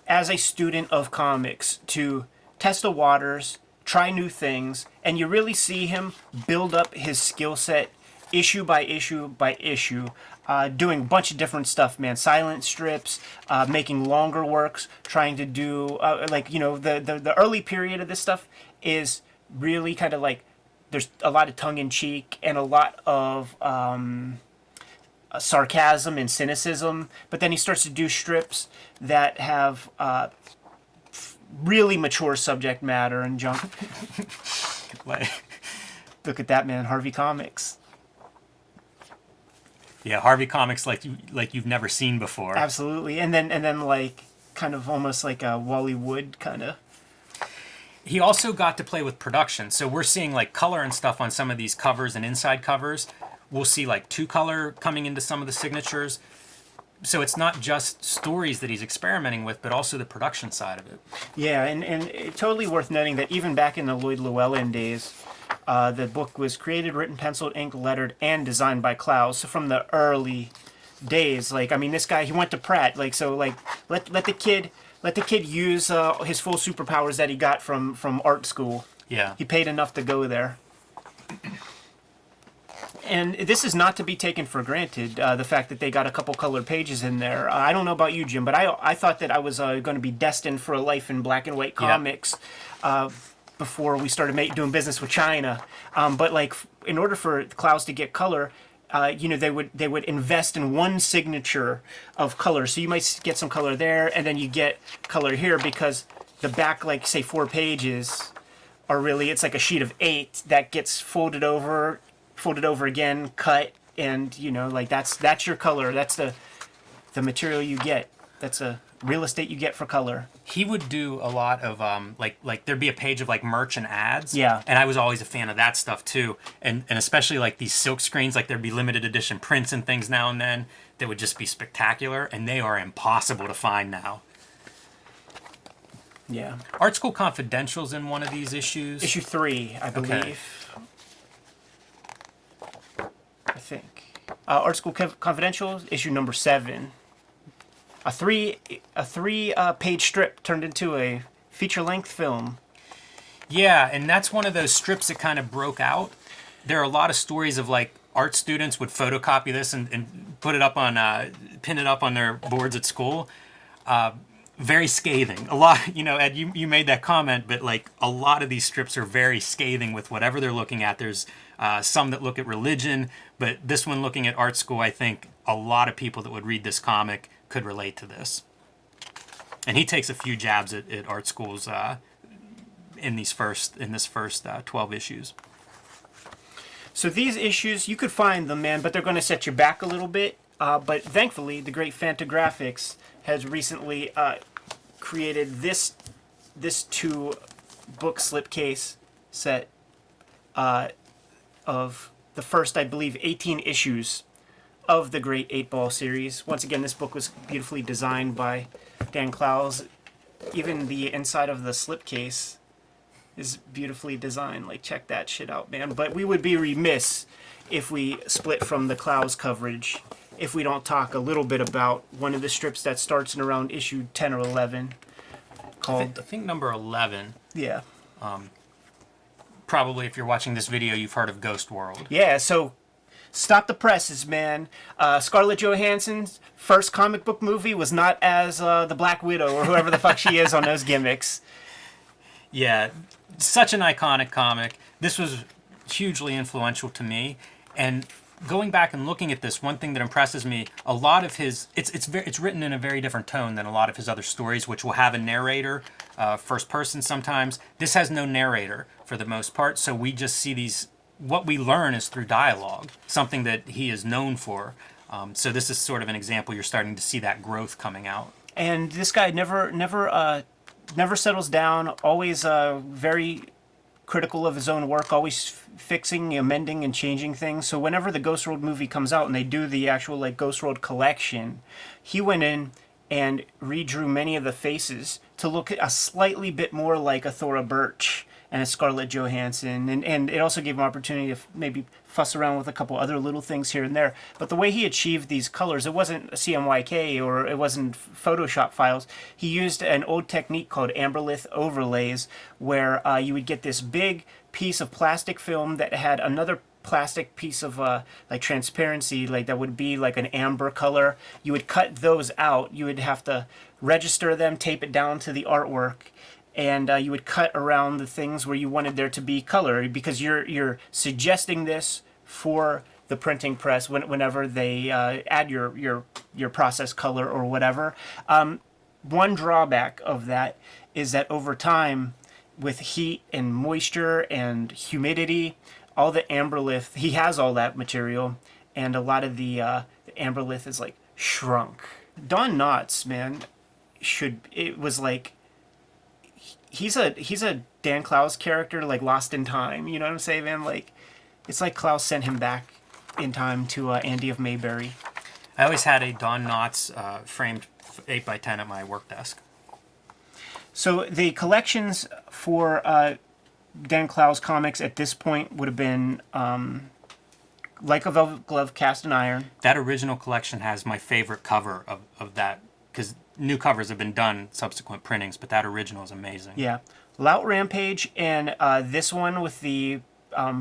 as a student of comics to test the waters, try new things, and you really see him build up his skill set issue by issue by issue, doing a bunch of different stuff, man. Silent strips, making longer works, trying to do, the early period of this stuff is really kind of like, there's a lot of tongue-in-cheek and a lot of sarcasm and cynicism, but then he starts to do strips that have really mature subject matter and junk. Look at that, man. Harvey Comics. Yeah, Harvey Comics like you've never seen before. Absolutely. And then like kind of almost like a Wally Wood kind of. He also got to play with production. So we're seeing like color and stuff on some of these covers and inside covers. We'll see like 2-color coming into some of the signatures. So it's not just stories that he's experimenting with, but also the production side of it. Yeah, and it's totally worth noting that even back in the Lloyd Llewellyn days, the book was created, written, penciled, inked, lettered, and designed by Klaus. So from the early days, this guy, he went to Pratt. Let the kid use his full superpowers that he got from art school. Yeah. He paid enough to go there. And this is not to be taken for granted, the fact that they got a couple colored pages in there. I don't know about you, Jim, but I thought that I was going to be destined for a life in black and white comics. before we started doing business with China. But like, in order for Klaus to get color, they would invest in one signature of color. So you might get some color there, and then you get color here because the back, like say 4 pages, are really, it's like a sheet of 8 that gets folded over again, cut, and like that's your color. That's the material you get. That's a real estate you get for color. He would do a lot of like there'd be a page of like merch and ads. Yeah. And I was always a fan of that stuff too. And especially like these silk screens, like there'd be limited edition prints and things now and then that would just be spectacular, and they are impossible to find now. Yeah. Art School Confidential's in one of these issues. Issue 3, I believe. Okay. I think. Art School Confidential, issue number 7. A three page strip turned into a feature-length film. Yeah, and that's one of those strips that kind of broke out. There are a lot of stories of like art students would photocopy this and put it up on pin it up on their boards at school. Very scathing. A lot, Ed, you made that comment, but like a lot of these strips are very scathing with whatever they're looking at. There's some that look at religion, but this one looking at art school, I think a lot of people that would read this comic could relate to this. And he takes a few jabs at art schools in this first 12 issues. So these issues, you could find them, man, but they're going to set you back a little bit. But thankfully, the great Fantagraphics has recently created this 2-book slipcase set of the first, I believe, 18 issues of the great 8-Ball series. Once again, this book was beautifully designed by Dan Clowes. Even the inside of the slipcase is beautifully designed. Like, check that shit out, man. But we would be remiss if we split from the Clowes coverage if we don't talk a little bit about one of the strips that starts in around issue 10 or 11 called... I think number 11. Yeah. Probably if you're watching this video, you've heard of Ghost World. Yeah, so stop the presses, man. Scarlett Johansson's first comic book movie was not as the Black Widow or whoever the fuck she is on those gimmicks. Yeah, such an iconic comic. This was hugely influential to me, and going back and looking at this, one thing that impresses me, a lot of his it's written in a very different tone than a lot of his other stories, which will have a narrator, first person sometimes. This has no narrator for the most part, so we just see these. What we learn is through dialogue, something that he is known for. So this is sort of an example. You're starting to see that growth coming out. And this guy never settles down. Always very critical of his own work, always fixing, amending, and changing things. So whenever the Ghost World movie comes out and they do the actual like Ghost World collection, he went in and redrew many of the faces to look a slightly bit more like a Thora Birch and a Scarlett Johansson, and it also gave him opportunity to maybe fuss around with a couple other little things here and there. But the way he achieved these colors, it wasn't CMYK or it wasn't Photoshop files. He used an old technique called amberlith overlays, where you would get this big piece of plastic film that had another plastic piece of like transparency, like that would be like an amber color. You would cut those out. You would have to register them, tape it down to the artwork, and you would cut around the things where you wanted there to be color, because you're suggesting this for the printing press whenever they add your process color or whatever. One drawback of that is that over time, with heat and moisture and humidity, all the amberlith, he has all that material, and a lot of the amberlith is like shrunk. Don Knotts, man, it was like, he's a Dan Clowes character, like lost in time. You know what I'm saying, man? Like, it's like Clowes sent him back in time to Andy of Mayberry. I always had a Don Knotts framed 8x10 at my work desk. So the collections for Dan Clowes comics at this point would have been Like a Velvet Glove, Cast in Iron. That original collection has my favorite cover of that, because new covers have been done subsequent printings, but that original is amazing. Yeah. Lout Rampage and this one with the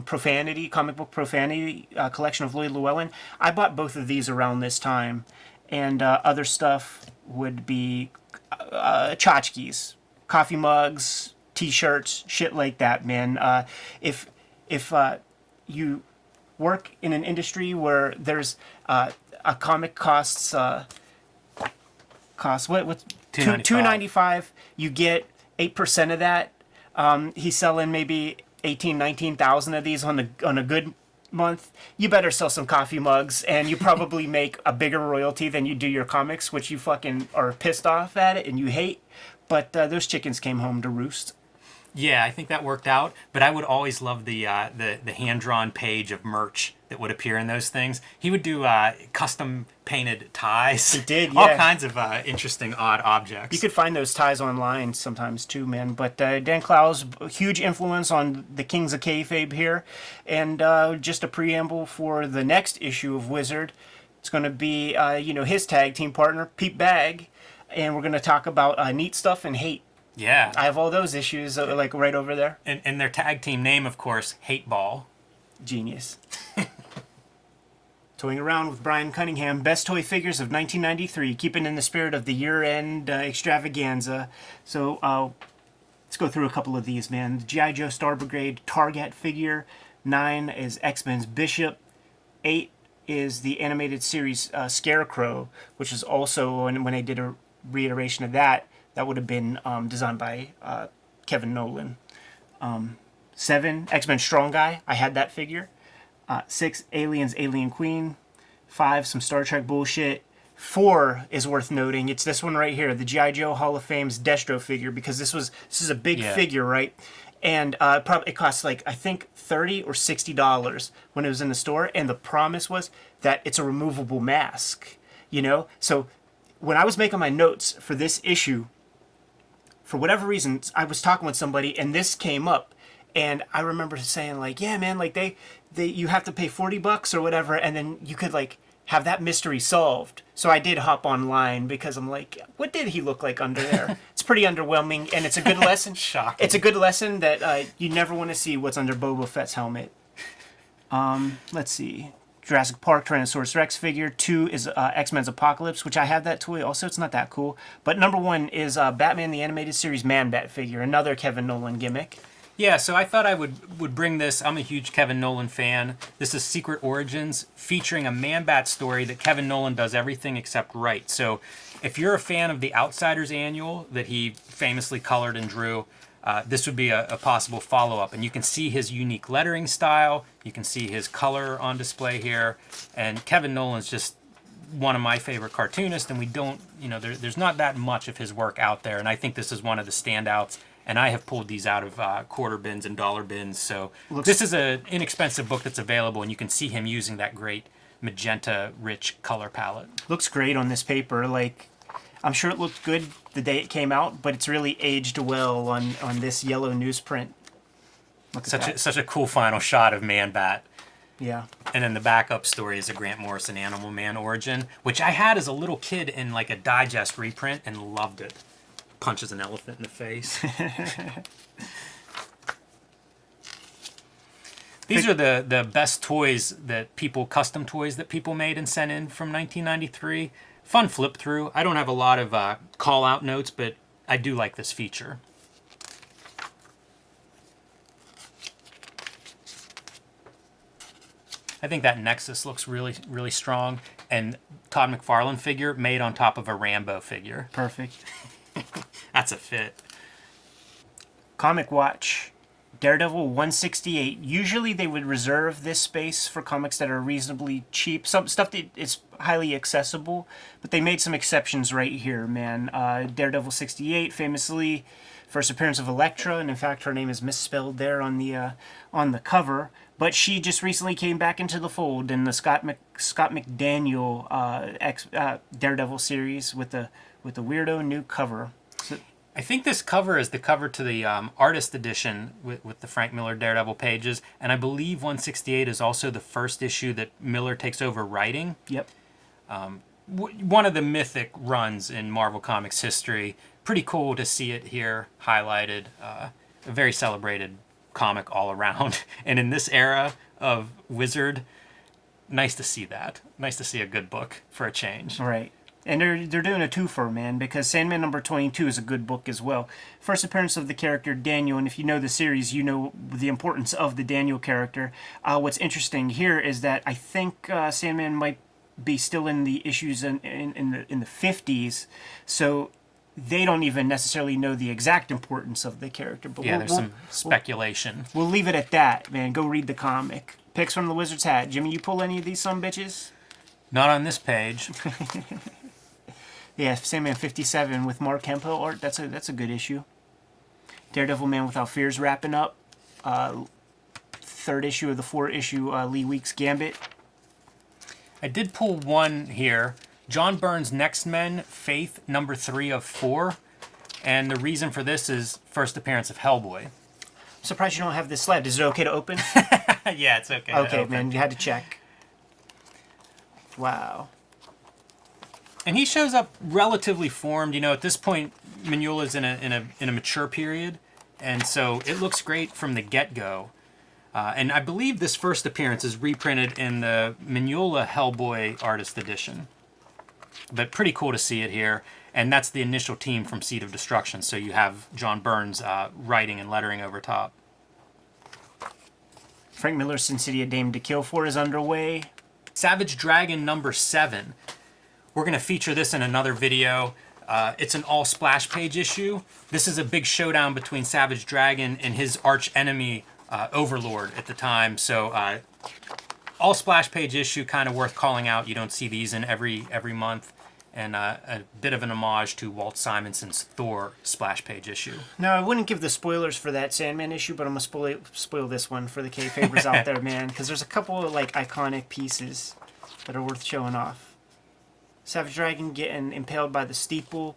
profanity, comic book profanity collection of Lloyd Llewellyn. I bought both of these around this time. And other stuff would be tchotchkes, coffee mugs, T-shirts, shit like that, man. If you work in an industry where there's a comic costs what $2.95, you get 8% of that. He's selling maybe 19,000 of these on a good month. You better sell some coffee mugs, and you probably make a bigger royalty than you do your comics, which you fucking are pissed off at it and you hate. But those chickens came home to roost. Yeah, I think that worked out. But I would always love the hand-drawn page of merch that would appear in those things. He would do custom painted ties. He did, yeah. All kinds of interesting, odd objects. You could find those ties online sometimes too, man. But Dan Clow's a huge influence on the Kings of Kayfabe here. And just a preamble for the next issue of Wizard. It's going to be, his tag team partner, Pete Bag. And we're going to talk about neat stuff and hate. Yeah. I have all those issues right over there. And their tag team name, of course, Hate Ball. Genius. Toying around with Brian Cunningham, best toy figures of 1993, keeping in the spirit of the year-end extravaganza. So let's go through a couple of these, man. The G.I. Joe Star Brigade Target figure. 9 is X-Men's Bishop. 8 is the animated series Scarecrow, which is also, when they did a reiteration of that would have been designed by Kevin Nolan. 7, X-Men Strong Guy. I had that figure. 6, Aliens Alien Queen. 5, some Star Trek bullshit. 4 is worth noting. It's this one right here, the G.I. Joe Hall of Fame's Destro figure, because this is a big figure, right? And it cost I think $30 or $60 when it was in the store, and the promise was that it's a removable mask. So when I was making my notes for this issue, for whatever reason, I was talking with somebody and this came up, and I remember saying yeah, man, they you have to pay $40 or whatever, and then you could have that mystery solved. So I did hop online because I'm what did he look like under there? It's pretty underwhelming, and it's a good lesson. Shocking. It's a good lesson that you never want to see what's under Boba Fett's helmet. Let's see. Jurassic Park Tyrannosaurus Rex figure. 2 is X-Men's Apocalypse, which I have that toy also. It's not that cool. But number 1 is Batman the Animated Series Man-Bat figure, another Kevin Nolan gimmick. Yeah, so I thought I would bring this. I'm a huge Kevin Nolan fan. This is Secret Origins, featuring a Man-Bat story that Kevin Nolan does everything except right. So if you're a fan of the Outsiders annual that he famously colored and drew, this would be a possible follow-up. And you can see his unique lettering style. You can see his color on display here. And Kevin Nolan's just one of my favorite cartoonists, and we don't, there's not that much of his work out there. And I think this is one of the standouts. And I have pulled these out of quarter bins and dollar bins. So this is an inexpensive book that's available, and you can see him using that great magenta-rich color palette. Looks great on this paper. I'm sure it looked good the day it came out, but it's really aged well on this yellow newsprint. Such a cool final shot of Man-Bat. Yeah. And then the backup story is a Grant Morrison Animal Man origin, which I had as a little kid in a digest reprint and loved it. Punches an elephant in the face. These are the best toys custom toys that people made and sent in from 1993. Fun flip through. I don't have a lot of call out notes, but I do like this feature. I think that Nexus looks really, really strong. And Todd McFarlane figure made on top of a Rambo figure. Perfect. That's a fit. Comic Watch. Daredevil 168. Usually they would reserve this space for comics that are reasonably cheap. Some stuff that is highly accessible, but they made some exceptions right here, man. Daredevil 68, famously first appearance of Elektra, and in fact her name is misspelled there on the cover. But she just recently came back into the fold in the Scott McDaniel Daredevil series with the weirdo new cover. So, I think this cover is the cover to the artist edition with the Frank Miller Daredevil pages, and I believe 168 is also the first issue that Miller takes over writing. Yep. One of the mythic runs in Marvel Comics history. Pretty cool to see it here highlighted. A very celebrated comic all around. And in this era of Wizard, nice to see that. Nice to see a good book for a change. Right. And they're doing a twofer, man, because Sandman number 22 is a good book as well. First appearance of the character Daniel, and if you know the series, you know the importance of the Daniel character. What's interesting here is that I think Sandman might be still in the issues in the 50s, so they don't even necessarily know the exact importance of the character. But yeah, there's some speculation. We'll leave it at that, man. Go read the comic. Picks from the Wizard's Hat. Jimmy, you pull any of these bitches? Not on this page. Yeah, Sandman 57 with Mark Hemphill art. That's a good issue. Daredevil Man Without Fears wrapping up. Third issue of the 4-issue Lee Weeks Gambit. I did pull one here. John Byrne's Next Men, Faith, number 3 of 4. And the reason for this is first appearance of Hellboy. I'm surprised you don't have this slab. Is it okay to open? Yeah, it's okay. Okay, man, you had to check. Wow. And he shows up relatively formed. You know, at this point, Mignola's in a mature period, and so it looks great from the get-go. And I believe this first appearance is reprinted in the Mignola Hellboy Artist Edition. But pretty cool to see it here. And that's the initial team from Seed of Destruction. So you have John Byrne's writing and lettering over top. Frank Miller's Sin City: A Dame to Kill For is underway. Savage Dragon number 7. We're going to feature this in another video. It's an all splash page issue. This is a big showdown between Savage Dragon and his arch enemy, Overlord, at the time. So all splash page issue, kind of worth calling out. You don't see these in every month. And a bit of an homage to Walt Simonson's Thor splash page issue. No, I wouldn't give the spoilers for that Sandman issue, but I'm going to spoil this one for the Kayfabers out there, man. Because there's a couple of iconic pieces that are worth showing off. Savage Dragon getting impaled by the steeple,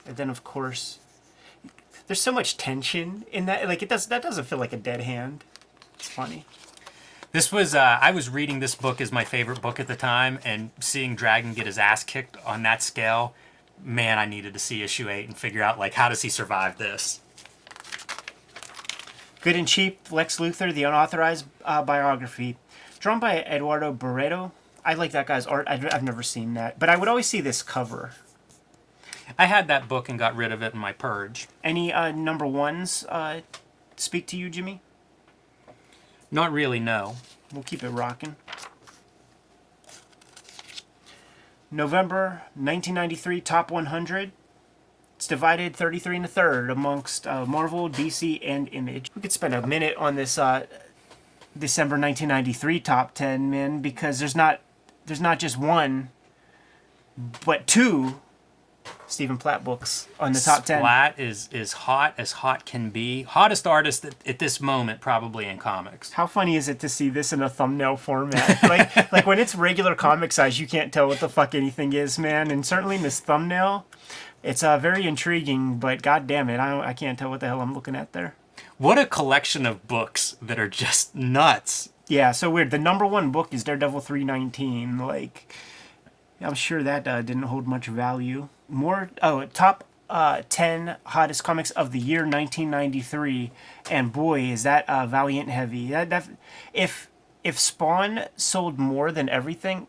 and then of course, there's so much tension in that. That doesn't feel like a dead hand. It's funny. This was I was reading this book as my favorite book at the time, and seeing Dragon get his ass kicked on that scale, man, I needed to see issue 8 and figure out how does he survive this. Good and Cheap, Lex Luthor, the unauthorized biography, drawn by Eduardo Barreto. I like that guy's art. I've never seen that. But I would always see this cover. I had that book and got rid of it in my purge. Any number ones speak to you, Jimmy? Not really, no. We'll keep it rocking. November 1993 Top 100. It's divided 33 and a third amongst Marvel, DC, and Image. We could spend a minute on this December 1993 Top 10, man, because there's not just one, but two Stephen Platt books on the top 10. Platt is hot as hot can be. Hottest artist at this moment, probably in comics. How funny is it to see this in a thumbnail format? like when it's regular comic size, you can't tell what the fuck anything is, man. And certainly in this thumbnail, it's very intriguing, but god damn it, I can't tell what the hell I'm looking at there. What a collection of books that are just nuts. Yeah, so weird. The number one book is Daredevil 319. I'm sure that didn't hold much value. Top 10 hottest comics of the year 1993, and boy, is that Valiant heavy. If Spawn sold more than everything,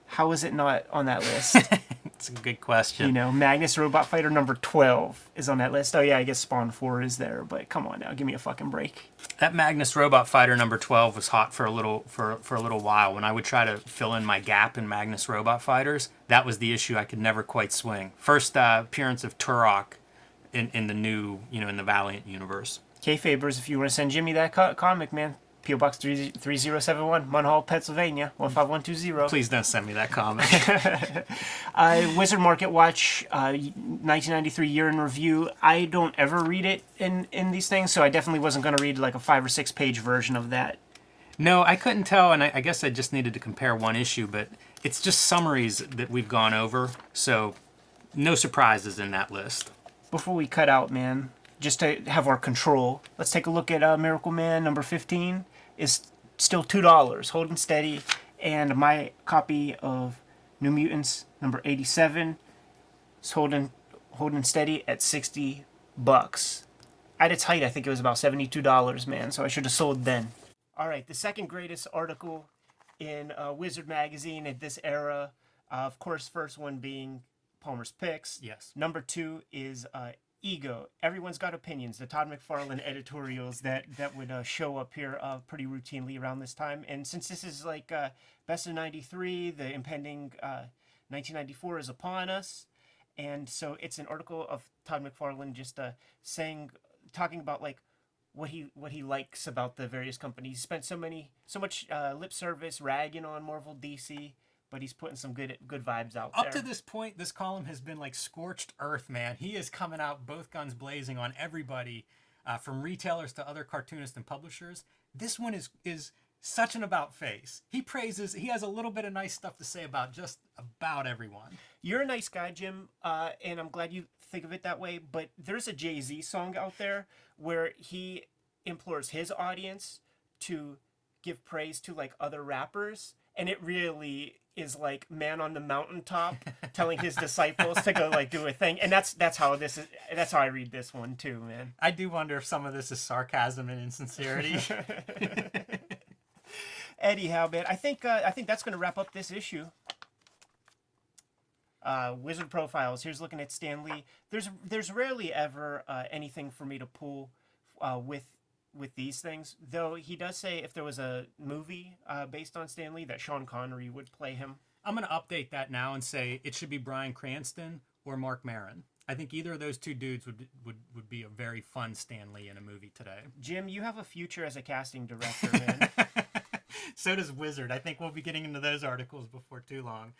how is it not on that list? It's a good question. Magnus Robot Fighter number 12 is on that list. Oh yeah, I guess Spawn 4 is there, but come on now, give me a fucking break. That Magnus Robot Fighter number 12 was hot for a little while. When I would try to fill in my gap in Magnus Robot Fighters, that was the issue I could never quite swing. First appearance of Turok in the new, in the Valiant universe. Kayfabers, if you want to send Jimmy that comic, man. P.O. Box 3071, Munhall, Pennsylvania, 15120. Please don't send me that comic. Wizard Market Watch, 1993 year in review. I don't ever read it in these things, so I definitely wasn't going to read a 5 or 6 page version of that. No, I couldn't tell, and I guess I just needed to compare one issue, but it's just summaries that we've gone over, so no surprises in that list. Before we cut out, man, just to have our control, let's take a look at Miracle Man number 15. Is still $2, holding steady, and my copy of New Mutants number 87 is holding steady at $60. At its height, I think it was about $72, man. So I should have sold then. All right, the second greatest article in Wizard magazine at this era. Of course, first one being Palmer's Picks. Yes. Number 2 is Ego. Everyone's got opinions. The Todd McFarlane editorials that would show up here pretty routinely around this time. And since this is like best of '93, the impending 1994 is upon us. And so it's an article of Todd McFarlane just talking about like what he likes about the various companies. He spent so much lip service ragging on Marvel, DC, but he's putting some good vibes out there. Up to this point, this column has been like scorched earth, man. He is coming out both guns blazing on everybody, from retailers to other cartoonists and publishers. This one is such an about face. He has a little bit of nice stuff to say about just about everyone. You're a nice guy, Jim, and I'm glad you think of it that way, but there's a Jay-Z song out there where he implores his audience to give praise to like other rappers, and it really is like man on the mountaintop telling his disciples to go like do a thing. And that's how I read this one too, man. I do wonder if some of this is sarcasm and insincerity. Anyhow, man, I think that's going to wrap up this issue. Wizard Profiles. Here's looking at Stan Lee. There's rarely ever anything for me to pull with these things, though he does say if there was a movie based on Stan Lee that Sean Connery would play him. I'm going to update that now and say it should be Bryan Cranston or Mark Maron. I think either of those two dudes would be a very fun Stan Lee in a movie today. Jim, you have a future as a casting director, man. So does Wizard. I think we'll be getting into those articles before too long.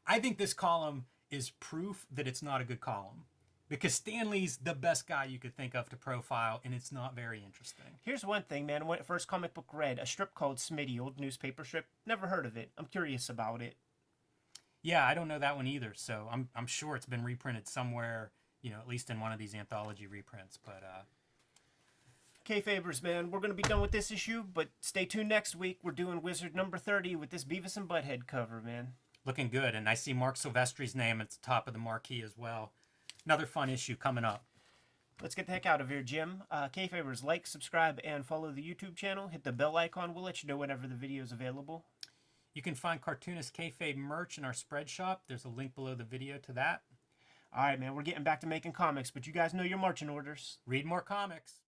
I think this column is proof that it's not a good column. Because Stan Lee's the best guy you could think of to profile, and it's not very interesting. Here's one thing, man. When first comic book read, a strip called Smitty, old newspaper strip. Never heard of it. I'm curious about it. Yeah, I don't know that one either. So I'm sure it's been reprinted somewhere, at least in one of these anthology reprints. But Kayfabers, man, we're going to be done with this issue, but stay tuned next week. We're doing Wizard number 30 with this Beavis and Butthead cover, man. Looking good, and I see Mark Silvestri's name at the top of the marquee as well. Another fun issue coming up. Let's get the heck out of here, Jim. Kayfabers, like, subscribe, and follow the YouTube channel. Hit the bell icon. We'll let you know whenever the video is available. You can find Cartoonist Kayfabe merch in our spread shop. There's a link below the video to that. All right, man, we're getting back to making comics, but you guys know your marching orders. Read more comics.